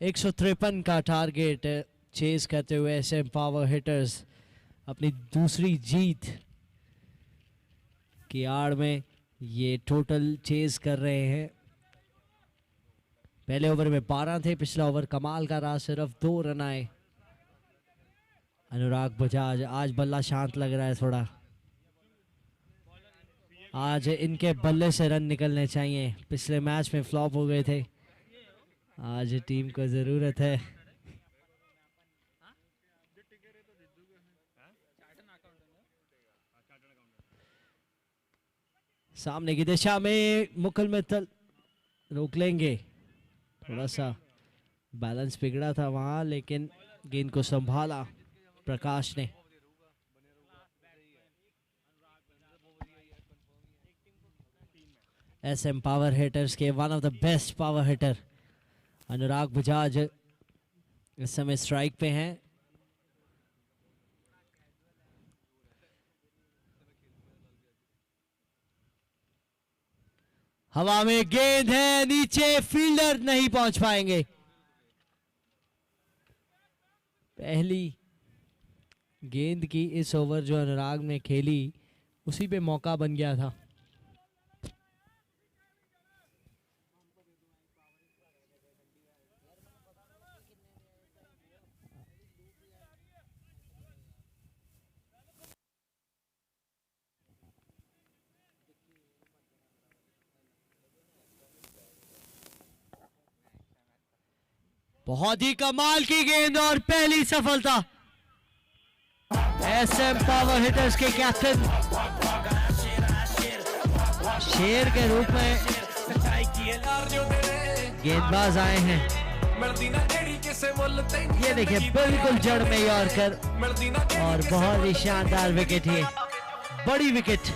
153 का टारगेट चेस करते हुए एसएम पावर हिटर्स अपनी दूसरी जीत की आड़ में ये टोटल चेस कर रहे हैं। पहले ओवर में 12 थे, पिछला ओवर कमाल का रहा, सिर्फ 2 रन आए। अनुराग बजाज आज बल्ला शांत लग रहा है थोड़ा, आज इनके बल्ले से रन निकलने चाहिए, पिछले मैच में फ्लॉप हो गए थे, आज टीम को जरूरत है। सामने की दिशा में मुकुल मित्तल रोक लेंगे, थोड़ा सा बैलेंस बिगड़ा था वहां, लेकिन गेंद को संभाला प्रकाश ने। एसएम पावर हिटर्स के one of the best power hitter Anurag Bajaj इस समय स्ट्राइक पे हैं। हवा में गेंद है, नीचे फील्डर नहीं पहुंच पाएंगे। पहली गेंद की इस ओवर जो अनुराग ने खेली उसी पे मौका बन गया था। बहुत ही कमाल की गेंद और पहली सफलता एसएम पावर हिटर्स के कैप्टन शेर के रूप में गेंदबाज आए हैं। ये देखिए बिल्कुल जड़ में यॉर्कर और बहुत ही शानदार विकेट, ये बड़ी विकेट।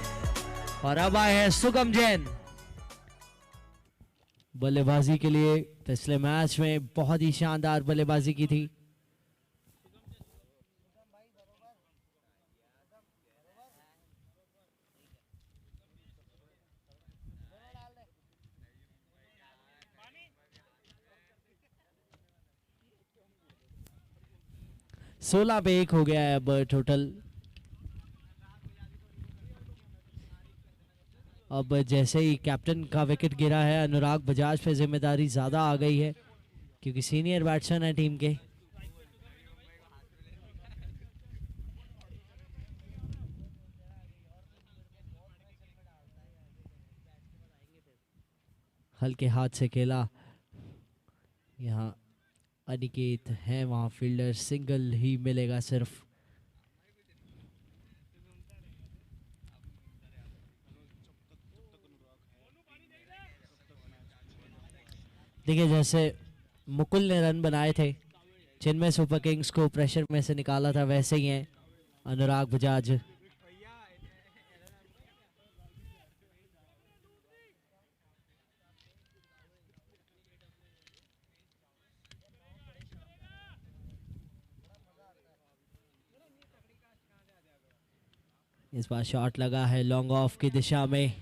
और अब आए हैं सुगम जैन बल्लेबाजी के लिए, पिछले मैच में बहुत ही शानदार बल्लेबाजी की थी। सोलह पे 1 हो गया है अब टोटल। अब जैसे ही कैप्टन का विकेट गिरा है, अनुराग बजाज पे जिम्मेदारी ज्यादा आ गई है क्योंकि सीनियर बैट्समैन है टीम के। हल्के हाथ से खेला, यहाँ अनिकेत है, वहां फील्डर, सिंगल ही मिलेगा सिर्फ। देखिए जैसे मुकुल ने रन बनाए थे जिनमें सुपर किंग्स को प्रेशर में से निकाला था, वैसे ही हैं अनुराग बजाज। इस बार शॉट लगा है लॉन्ग ऑफ की दिशा में।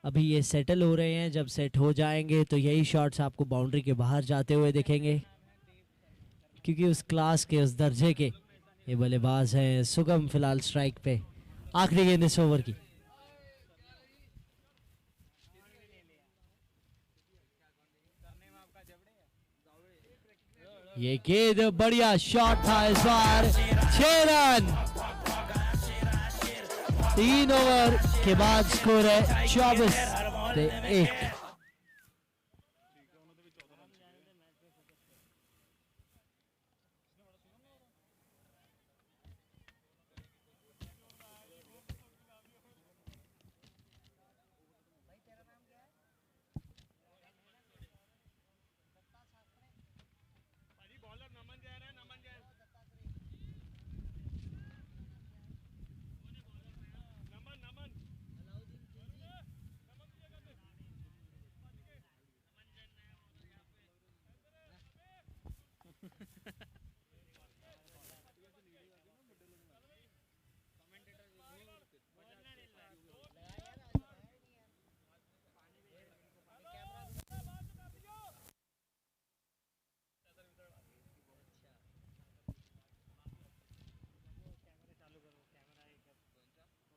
अभी ये सेटल हो रहे हैं, जब सेट हो जाएंगे तो यही शॉट्स आपको बाउंड्री के बाहर जाते हुए दिखेंगे क्योंकि उस क्लास के, उस दर्जे के ये बल्लेबाज हैं। सुगम फिलहाल स्ट्राइक पे, आखिरी गेंद इस ओवर की। ये गेंद बढ़िया शॉट था इस बार, 6 रन 3 ओवर के बाद स्कोर है 24-1।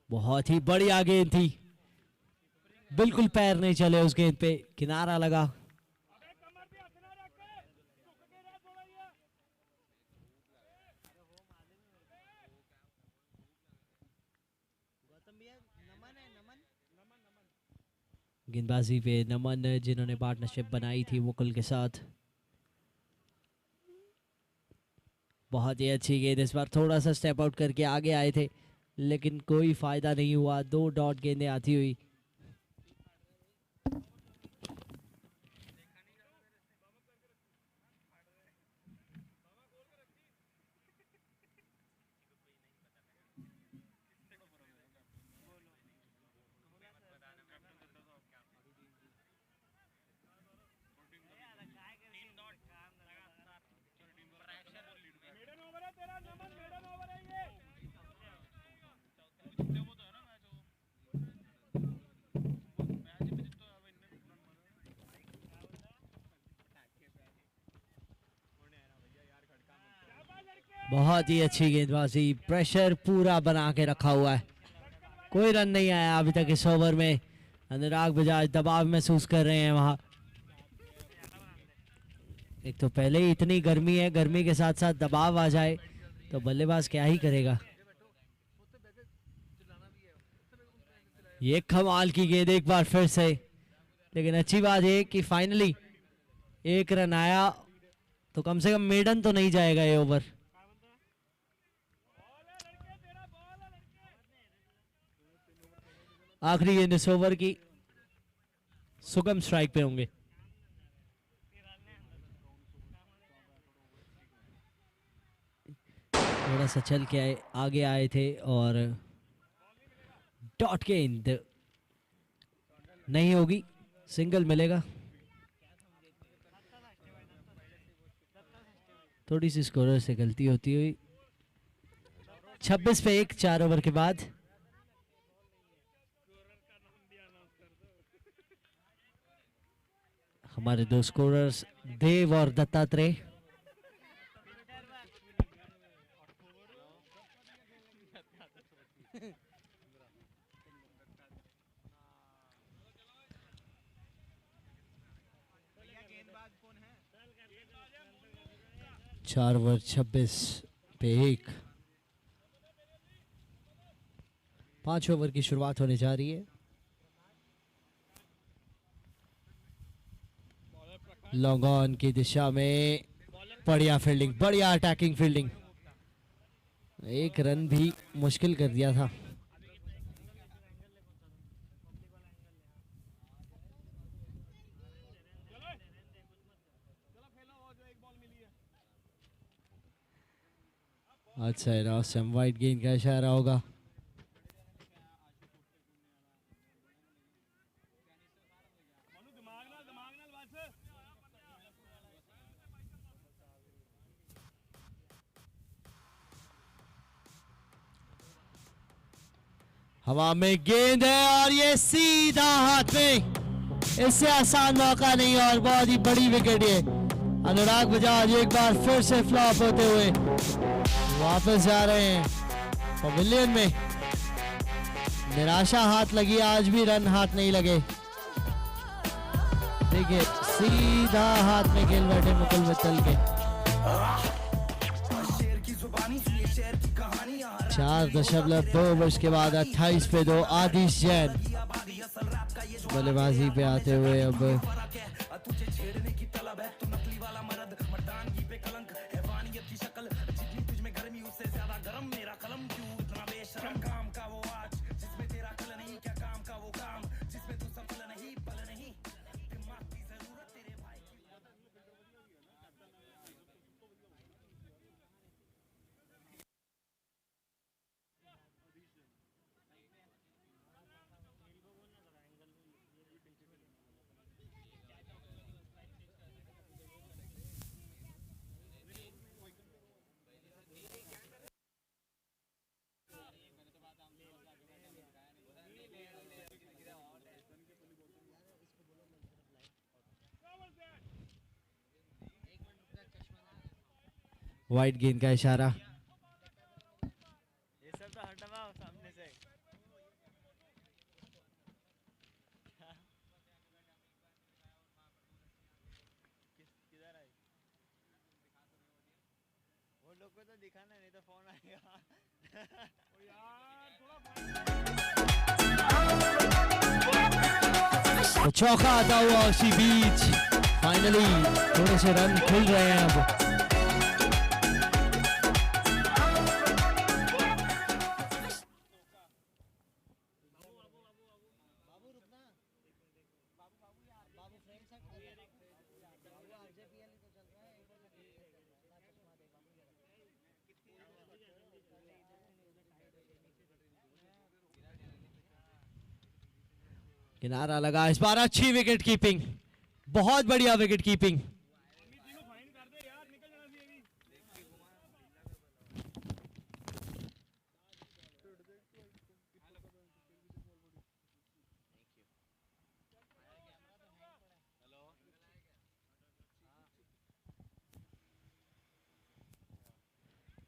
बहुत ही बढ़िया गेंद थी, बिल्कुल पैर नहीं चले उस गेंद पे, किनारा लगा। गेंदबाजी पे नमन जिन्होंने पार्टनरशिप बनाई थी मुकुल के साथ। बहुत ही अच्छी गेंद, इस बार थोड़ा सा स्टेप आउट करके आगे आए थे लेकिन कोई फायदा नहीं हुआ, 2 डॉट गेंदें आती हुई। बहुत ही अच्छी गेंदबाजी, प्रेशर पूरा बना के रखा हुआ है, कोई रन नहीं आया अभी तक इस ओवर में। अनुराग बजाज दबाव महसूस कर रहे हैं वहां। एक तो पहले ही इतनी गर्मी है, गर्मी के साथ साथ दबाव आ जाए तो बल्लेबाज क्या ही करेगा। ये कमाल की गेंद एक बार फिर से, लेकिन अच्छी बात है कि फाइनली 1 रन आया तो कम से कम मेडन तो नहीं जाएगा ये ओवर। आखिरी गेंद इस ओवर की, सुगम स्ट्राइक पे होंगे। थोड़ा सा चल के आगे आए थे और डॉट गेंद नहीं होगी, सिंगल मिलेगा। थोड़ी सी स्कोरर से गलती होती हुई। 26 पे 1 4 ओवर के बाद। हमारे 2 स्कोरर्स देव और दत्तात्रेय। चार ओवर 26 पे 1। 5 ओवर की शुरुआत होने जा रही है। लॉन्ग ऑन की दिशा में बढ़िया फील्डिंग, बढ़िया अटैकिंग फील्डिंग, 1 रन भी मुश्किल कर दिया था। अच्छा है ना, सम वाइट गेंद का इशारा होगा। हवा में गेंद है और ये सीधा हाथ में, इससे आसान मौका नहीं और बहुत ही बड़ी विकेट है। अनुराग बजाज एक बार फिर से फ्लॉप होते हुए वापस जा रहे हैं पवेलियन में। निराशा हाथ लगी, आज भी रन हाथ नहीं लगे। देखिए सीधा हाथ में खेल बैठे मुकुल मित्तल के। 4.2 ओवर्स के बाद 28 पे 2 आदिश जैन बल्लेबाजी पे आते हुए अब वाइट गेंद का इशारा। तो चौका आता हुआ उसी बीच फाइनली थोड़े से रन खुल रहे हैं अब। किनारा लगा इस बार, अच्छी विकेट कीपिंग, बहुत बढ़िया विकेट कीपिंग।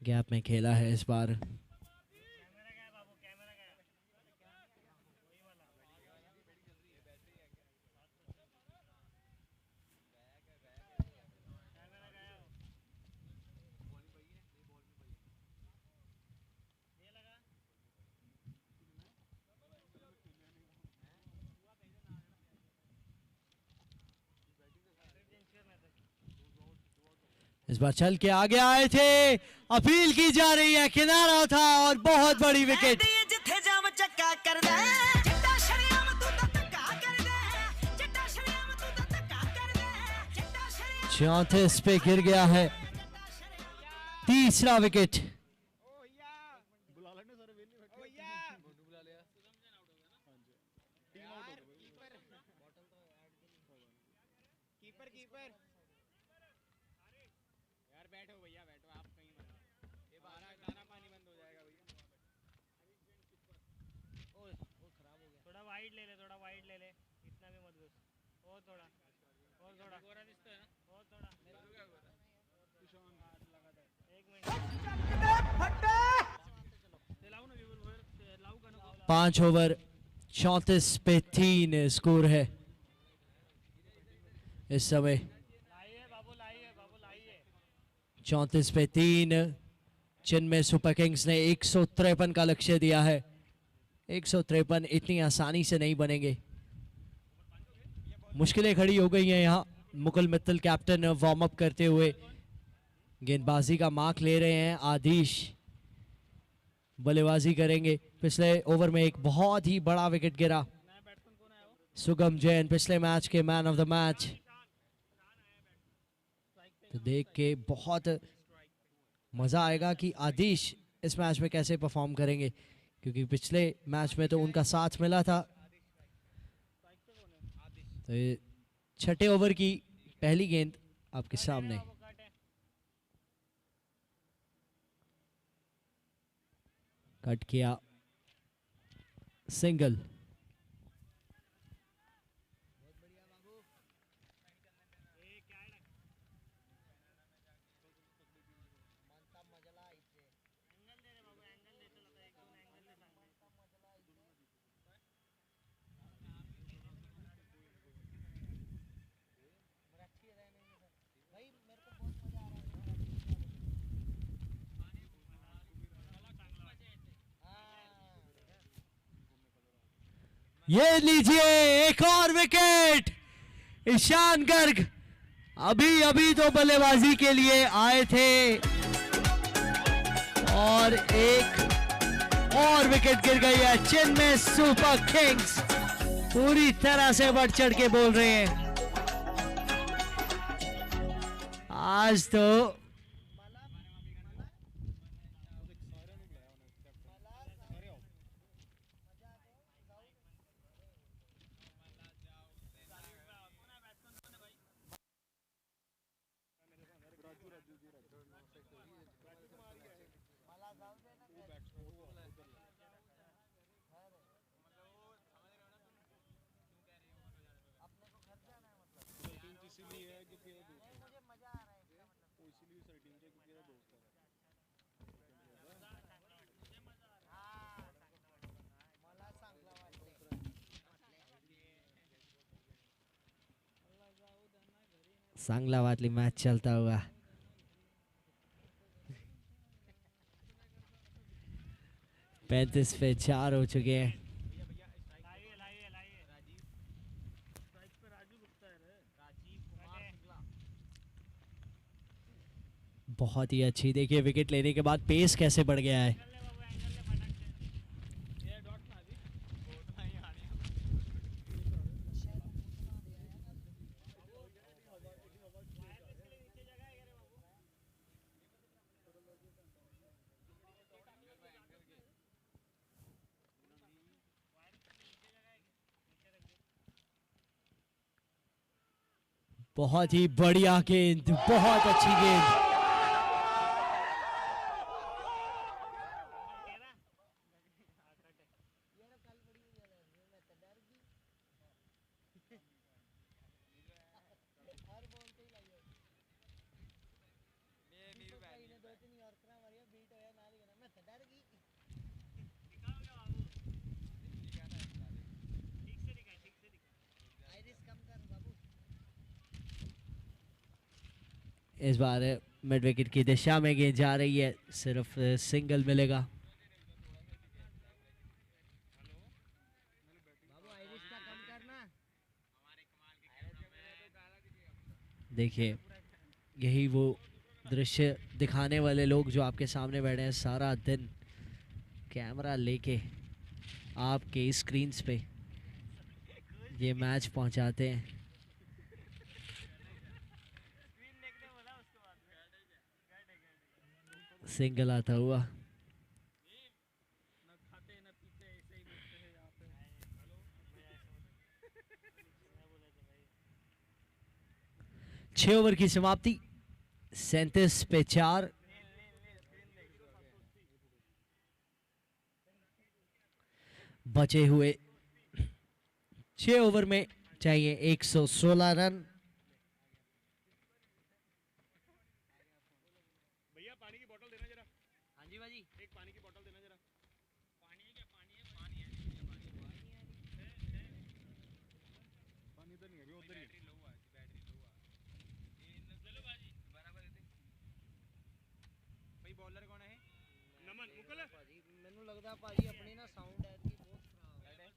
गैप में खेला है इस बार। इस बार चल के आगे आए थे, अपील की जा रही है, किनारा था और बहुत बड़ी विकेट। चौंतीस पे गिर गया है तीसरा विकेट। पांच ओवर 34 पे 3 स्कोर है इस समय। 34 पे 3, जिनमें सुपर किंग्स ने 153 का लक्ष्य दिया है। 153 इतनी आसानी से नहीं बनेंगे, मुश्किलें खड़ी हो गई हैं यहाँ। Mukul Mittal captain warm up करते हुए गेंदबाजी का मार्क ले रहे हैं। आदिश बल्लेबाजी करेंगे। पिछले ओवर में एक बहुत ही बड़ा विकेट गिरा। सुगम जैन पिछले मैच के मैन ऑफ द मैच। तो देख के बहुत मजा आएगा कि आदिश इस मैच में कैसे परफॉर्म करेंगे, क्योंकि पिछले मैच में तो उनका साथ मिला था। तो ये छठे ओवर की पहली गेंद आपके सामने। कट किया, सिंगल। ये लीजिए एक और विकेट। ईशान गर्ग अभी अभी तो बल्लेबाजी के लिए आए थे और एक और विकेट गिर गई है। चेन्नई सुपर किंग्स पूरी तरह से बढ़ चढ़ के बोल रहे हैं आज तो। सांगलावातली मैच चलता हुआ 35 पे 4 हो चुके हैं। बहुत ही अच्छी, देखिए विकेट लेने के बाद पेस कैसे बढ़ गया है। बहुत ही बढ़िया गेंद, बहुत अच्छी गेंद। इस बार मिड विकेट की दिशा में गेंद जा रही है, सिर्फ सिंगल मिलेगा। देखिए यही वो दृश्य दिखाने वाले लोग जो आपके सामने बैठे हैं, सारा दिन कैमरा लेके आपके स्क्रीन्स पे ये मैच पहुंचाते हैं। सिंगल आता हुआ। छह ओवर की समाप्ति, 37 पे 4। बचे हुए 6 ओवर में चाहिए 116 रन। भैया पानी की बोतल देना जरा। हाँ जी भाजी, एक पानी की बोतल देना जरा। पानी है क्या? पानी है, पानी है, पानी इधर नहीं है, उधर ही है। बैटरी लो है, बैटरी लो है। चलो भाजी बराबर देते भाई। बॉलर कौन है? नमन मुकल भाजी। ਮੈਨੂੰ ਲੱਗਦਾ ਭਾਜੀ ਆਪਣੀ ਨਾ ਸਾਊਂਡ ਐ की बहुत खराब है।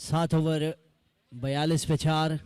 7 ओवर 42 पे 4।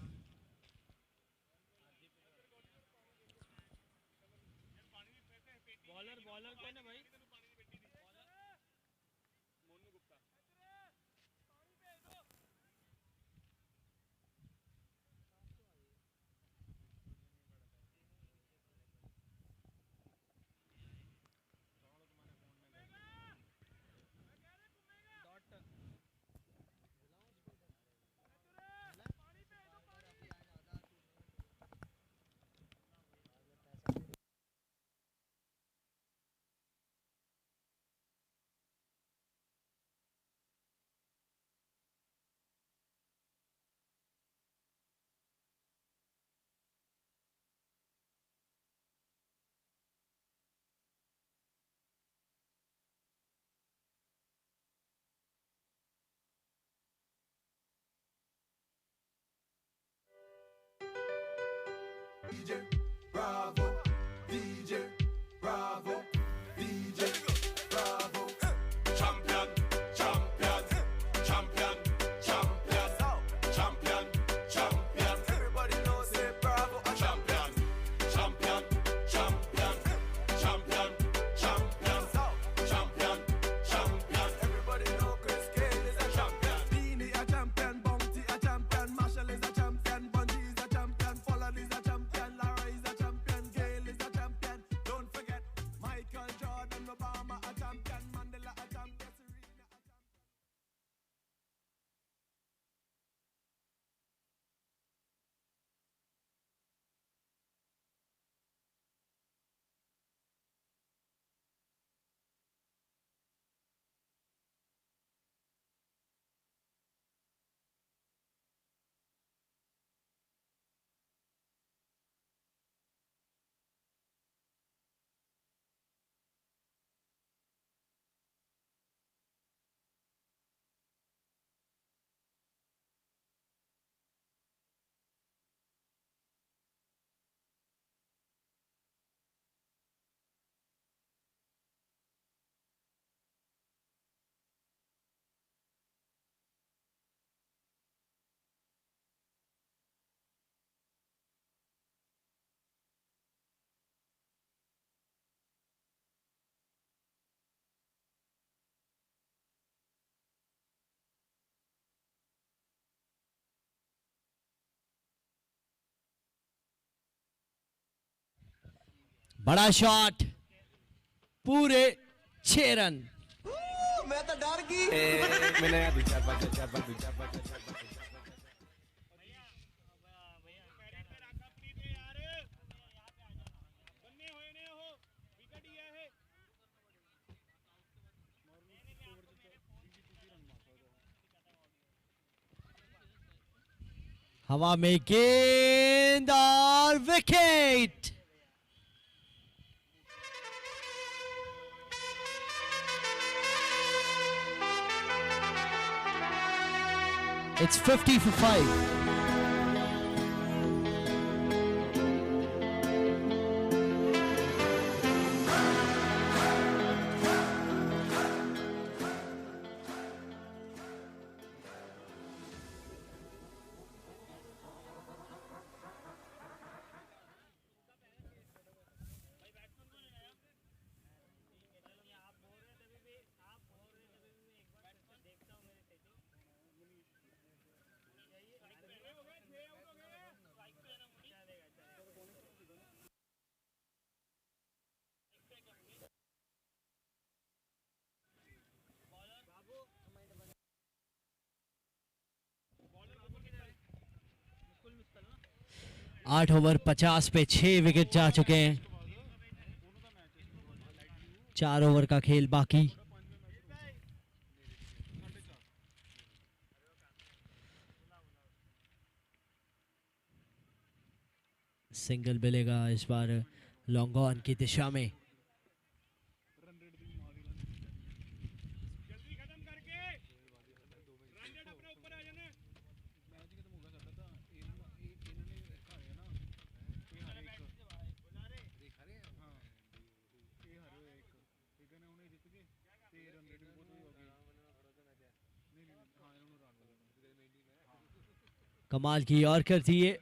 DJ Bravo, DJ Bravo, DJ Bravo. Champion, champion, champion, champion, champion, champion. Everybody knows say Bravo a champion, champion, champion, champion, champion, champion, champion. Everybody know Chris Cale is a champion. Beanie a champion, Bounty a champion, Marshall is a champion, Bundy is a champion, Folland is a champion, Lara is a champion, Gale is a champion. Don't forget Michael Jordan, Obama a champion, Mandela a champion, Serena a champion. बड़ा shot, पूरे 6 run. हवा में गेंद और wicket. It's 50 for 5. आठ over 50 पे 6 wicket जा चुके हैं। 4 ओवर का खेल बाकी। सिंगल मिलेगा इस बार लॉन्ग ऑन की दिशा में। कमाल की यॉर्कर थी ये,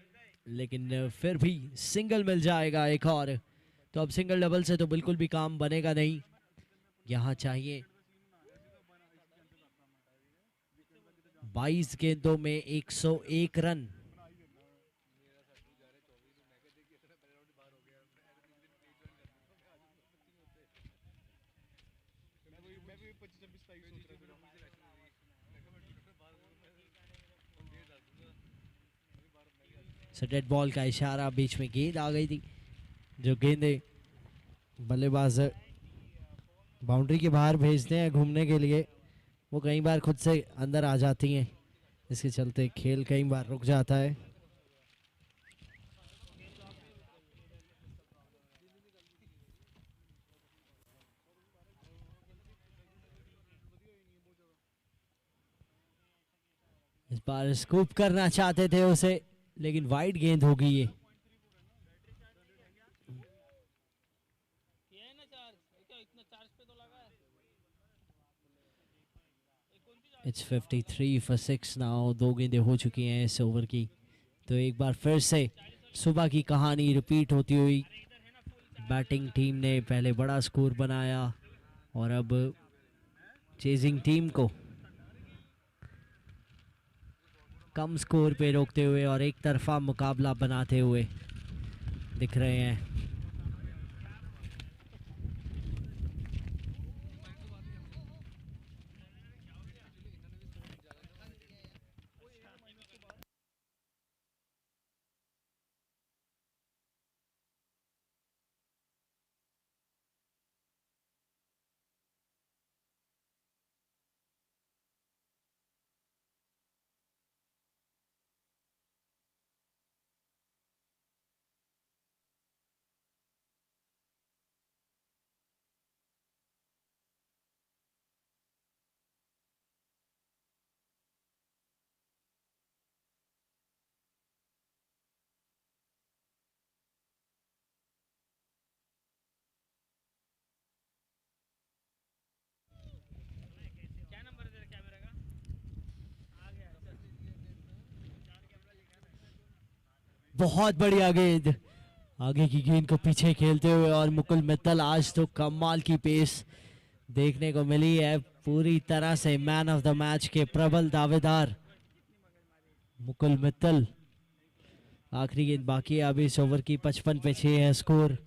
लेकिन फिर भी सिंगल मिल जाएगा एक और। तो अब सिंगल डबल से तो बिल्कुल भी काम बनेगा नहीं, यहाँ चाहिए 22 गेंदों में 101 रन। डेड बॉल का इशारा, बीच में गेंद आ गई थी। जो गेंदें बल्लेबाज बाउंड्री के बाहर भेजते हैं घूमने के लिए, वो कई बार खुद से अंदर आ जाती हैं, इसके चलते खेल कई बार रुक जाता है। इस बार स्कूप करना चाहते थे उसे, लेकिन वाइड गेंद होगी ये। It's 53 for 6 now. 2 गेंदें हो चुकी हैं इस ओवर की, तो एक बार फिर से सुबह की कहानी रिपीट होती हुई। बैटिंग टीम ने पहले बड़ा स्कोर बनाया और अब चेजिंग टीम को कम स्कोर पे रोकते हुए और एक तरफा मुकाबला बनाते हुए दिख रहे हैं। बहुत बढ़िया गेंद, आगे की गेंद को पीछे खेलते हुए, और मुकुल मित्तल आज तो कमाल की पेस देखने को मिली है। पूरी तरह से मैन ऑफ द मैच के प्रबल दावेदार मुकुल मित्तल। आखिरी गेंद बाकी है अभी इस ओवर की, 55 पे 6 है स्कोर।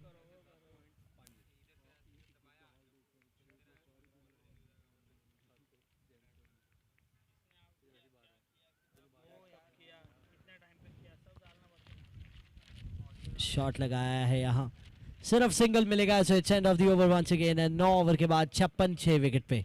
शॉट लगाया है यहाँ, सिर्फ सिंगल मिलेगा। So it's end of the over once again. 9 over के बाद 56 6 विकेट पे।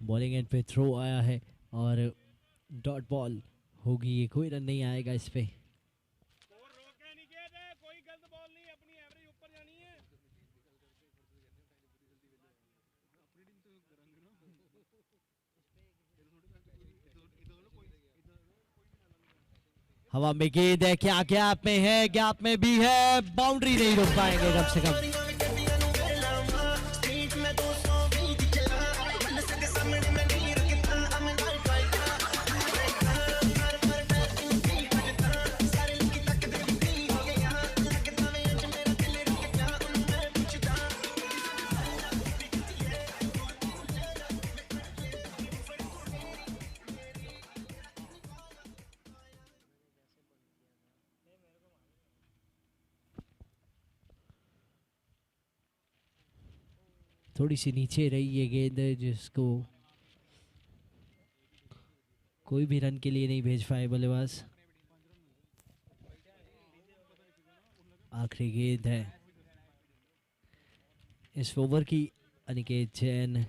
बॉलिंग एंड पे थ्रो आया है और डॉट बॉल होगी ये, कोई रन नहीं आएगा इस पे। स्कोर रोके नहीं किए थे, कोई गलत बॉल नहीं, अपनी एवरेज ऊपर जानी है। हवा में गेंद है, क्या गैप में है, गैप में भी है, बाउंड्री नहीं रोक पाएंगे कम से कम। थोड़ी सी नीचे रही ये गेंद, जिसको कोई भी रन के लिए नहीं भेज पाए बल्लेबाज। आखिरी गेंद है इस ओवर की, अनिकेत जैन।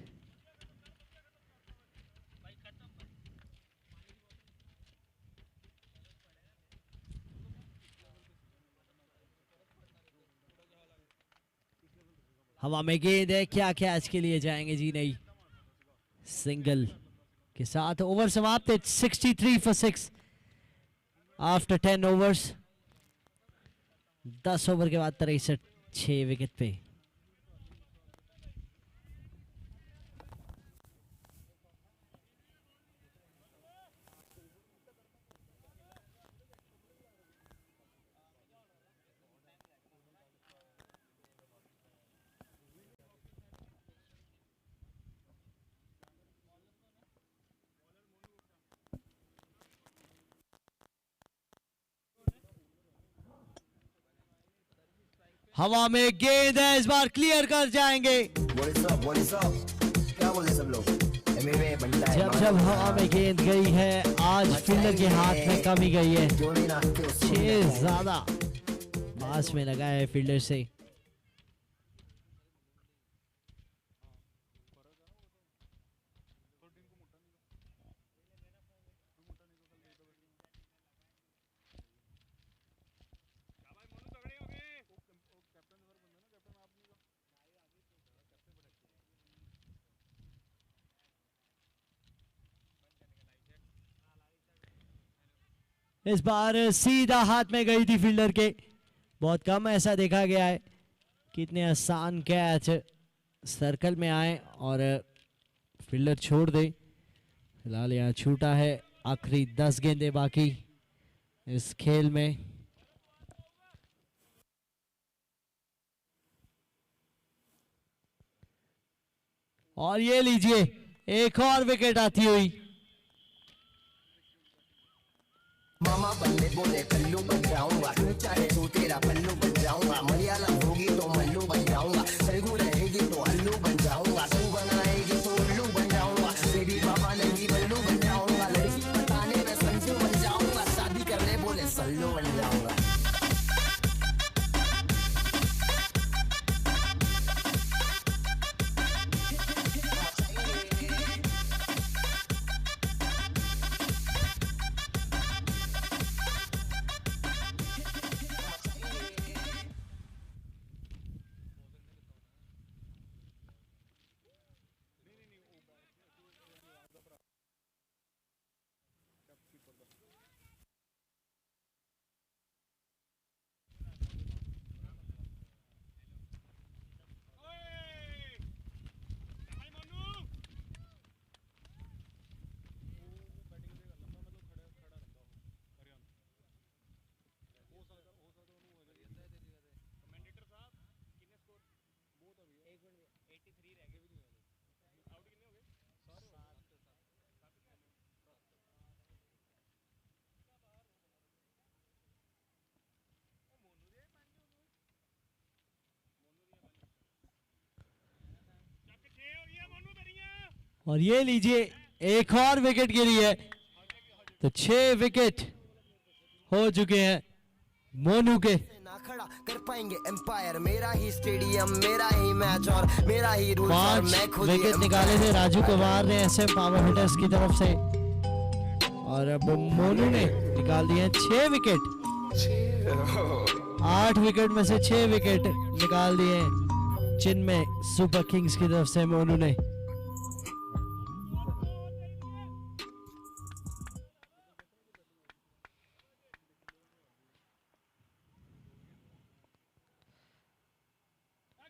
हवा में गेंद है, क्या कैच के लिए जाएंगे जी, नहीं, सिंगल के साथ ओवर समाप्त है। 63 for 6 आफ्टर 10 ओवर्स। 10 ओवर के बाद 63, 6 विकेट पे। हवा में गेंद है, इस बार क्लियर कर जाएंगे। क्या बोले सब लोग? जब जब हवा में गेंद गई है, आज फील्डर के हाथ में कमी गई है। 6 ज्यादा पास में लगा है फील्डर से। इस बार सीधा हाथ में गई थी फील्डर के, बहुत कम ऐसा देखा गया है कितने आसान कैच सर्कल में आए और फील्डर छोड़ दे। फिलहाल यहाँ छूटा है, आखिरी 10 गेंदें बाकी इस खेल में। और ये लीजिए एक और विकेट आती हुई। मामा बल्ले बोले कल्लू बन जाऊंगा, तू चाहे तू तेरा पल्लू बन जाऊंगा। मलयालम होगी तो मल्लू बन जाऊंगा, तेलुगु रहेगी तो अल्लू बन जाऊंगा। तू बनाएगी तो उल्लू बन जाऊंगा, तेरी बाबा नहीं बल्लू बन जाऊंगा। लड़की बताने में संजू बन जाऊंगा, शादी करने बोले सल्लू बन जाऊंगा। और ये लीजिए एक और विकेट गिरी है, तो 6 विकेट हो चुके हैं मोनू के। ना खड़ा कर पाएंगे एम्पायर, मेरा ही स्टेडियम, मेरा ही मैच और मेरा ही रूल्स और 5 मैं खुद विकेट निकाले थे राजू कुमार ने एसएम पावर हिटर्स की तरफ से। और अब मोनू ने निकाल दिए 6 विकेट। 8 विकेट में से 6 विकेट निकाल दिए चेन्नई सुपर किंग्स की तरफ से मोनू ने।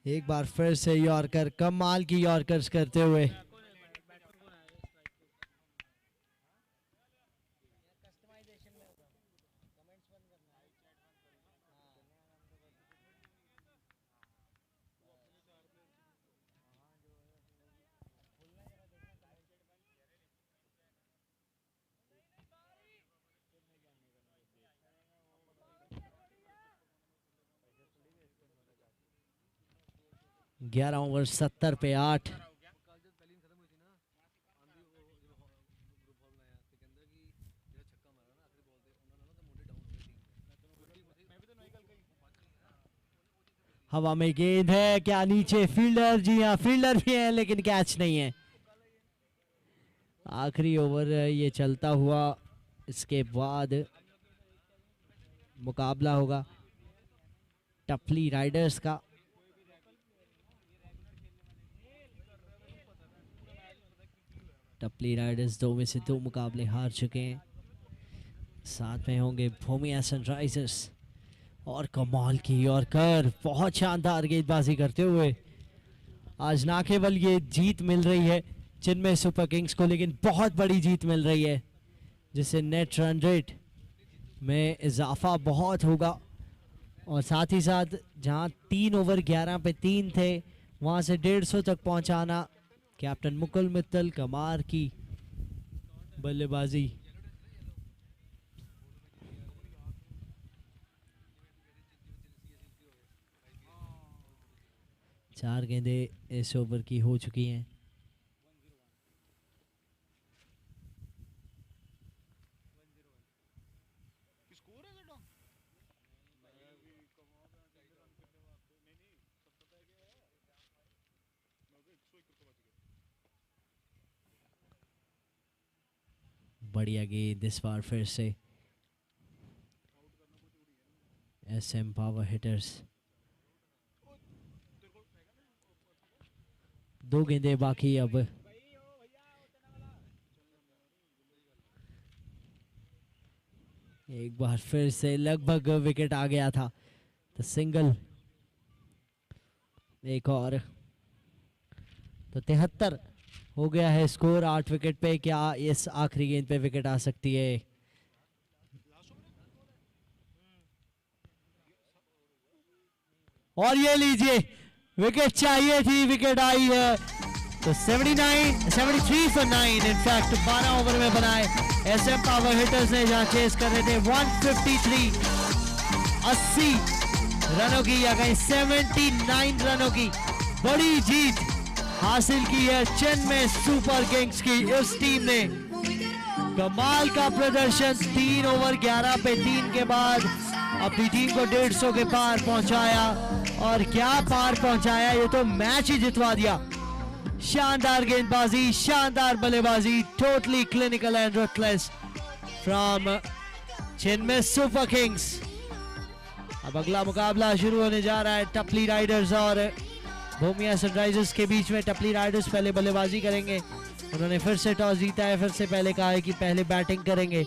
एक बार फिर से यॉर्कर, कमाल की यॉर्कर्स करते हुए ग्यारह ओवर 70 पे 8। हवा में गेंद है, क्या नीचे फील्डर? जी हाँ, फील्डर भी है लेकिन कैच नहीं है। आखिरी ओवर ये चलता हुआ, इसके बाद मुकाबला होगा टपली राइडर्स का। टपली राइडर्स 2 में से 2 मुकाबले हार चुके हैं। साथ में होंगे भूमिया सनराइजर्स। और कमाल की यॉर्कर, बहुत शानदार गेंदबाजी करते हुए आज ना केवल ये जीत मिल रही है चेन्नई सुपर किंग्स को, लेकिन बहुत बड़ी जीत मिल रही है जिससे नेट रन रेट में इजाफा बहुत होगा। और साथ ही साथ जहां 3 ओवर 11 पे 3 थे, वहां से 150 तक पहुंचाना। कैप्टन मुकुल मित्तल, कमाल की बल्लेबाजी। चार गेंदें इस ओवर की हो चुकी हैं। बढ़िया गेंद इस बार फिर से SM पावर हिटर्स। 2 गेंदें बाकी अब। एक बार फिर से लगभग विकेट आ गया था, तो सिंगल। एक और, तो 73 हो गया है स्कोर 8 विकेट पे। क्या इस आखिरी गेंद पे विकेट आ सकती है? और ये लीजिए, विकेट चाहिए थी, विकेट आई है। तो 73 for 9 इनफैक्ट 12 ओवर में बनाए SM पावर हिटर्स ने, जहां चेस कर रहे थे 153 80 रनों की या कहीं 79 रनों की बड़ी जीत हासिल की है चेन्नई सुपर किंग्स की इस टीम ने। कमाल का प्रदर्शन, 3 ओवर 11 पे 3 के बाद अपनी टीम को 150 के पार पहुंचाया। और क्या पार पहुंचाया, ये तो मैच ही जितवा दिया। शानदार गेंदबाजी, शानदार बल्लेबाजी, totally clinical and ruthless from Chennai super kings. अब अगला मुकाबला शुरू होने जा रहा है टपली राइडर्स और भूमिया सनराइजर्स के बीच में। टपली राइडर्स पहले बल्लेबाजी करेंगे। उन्होंने फिर से टॉस जीता है, फिर से पहले कहा है कि पहले बैटिंग करेंगे।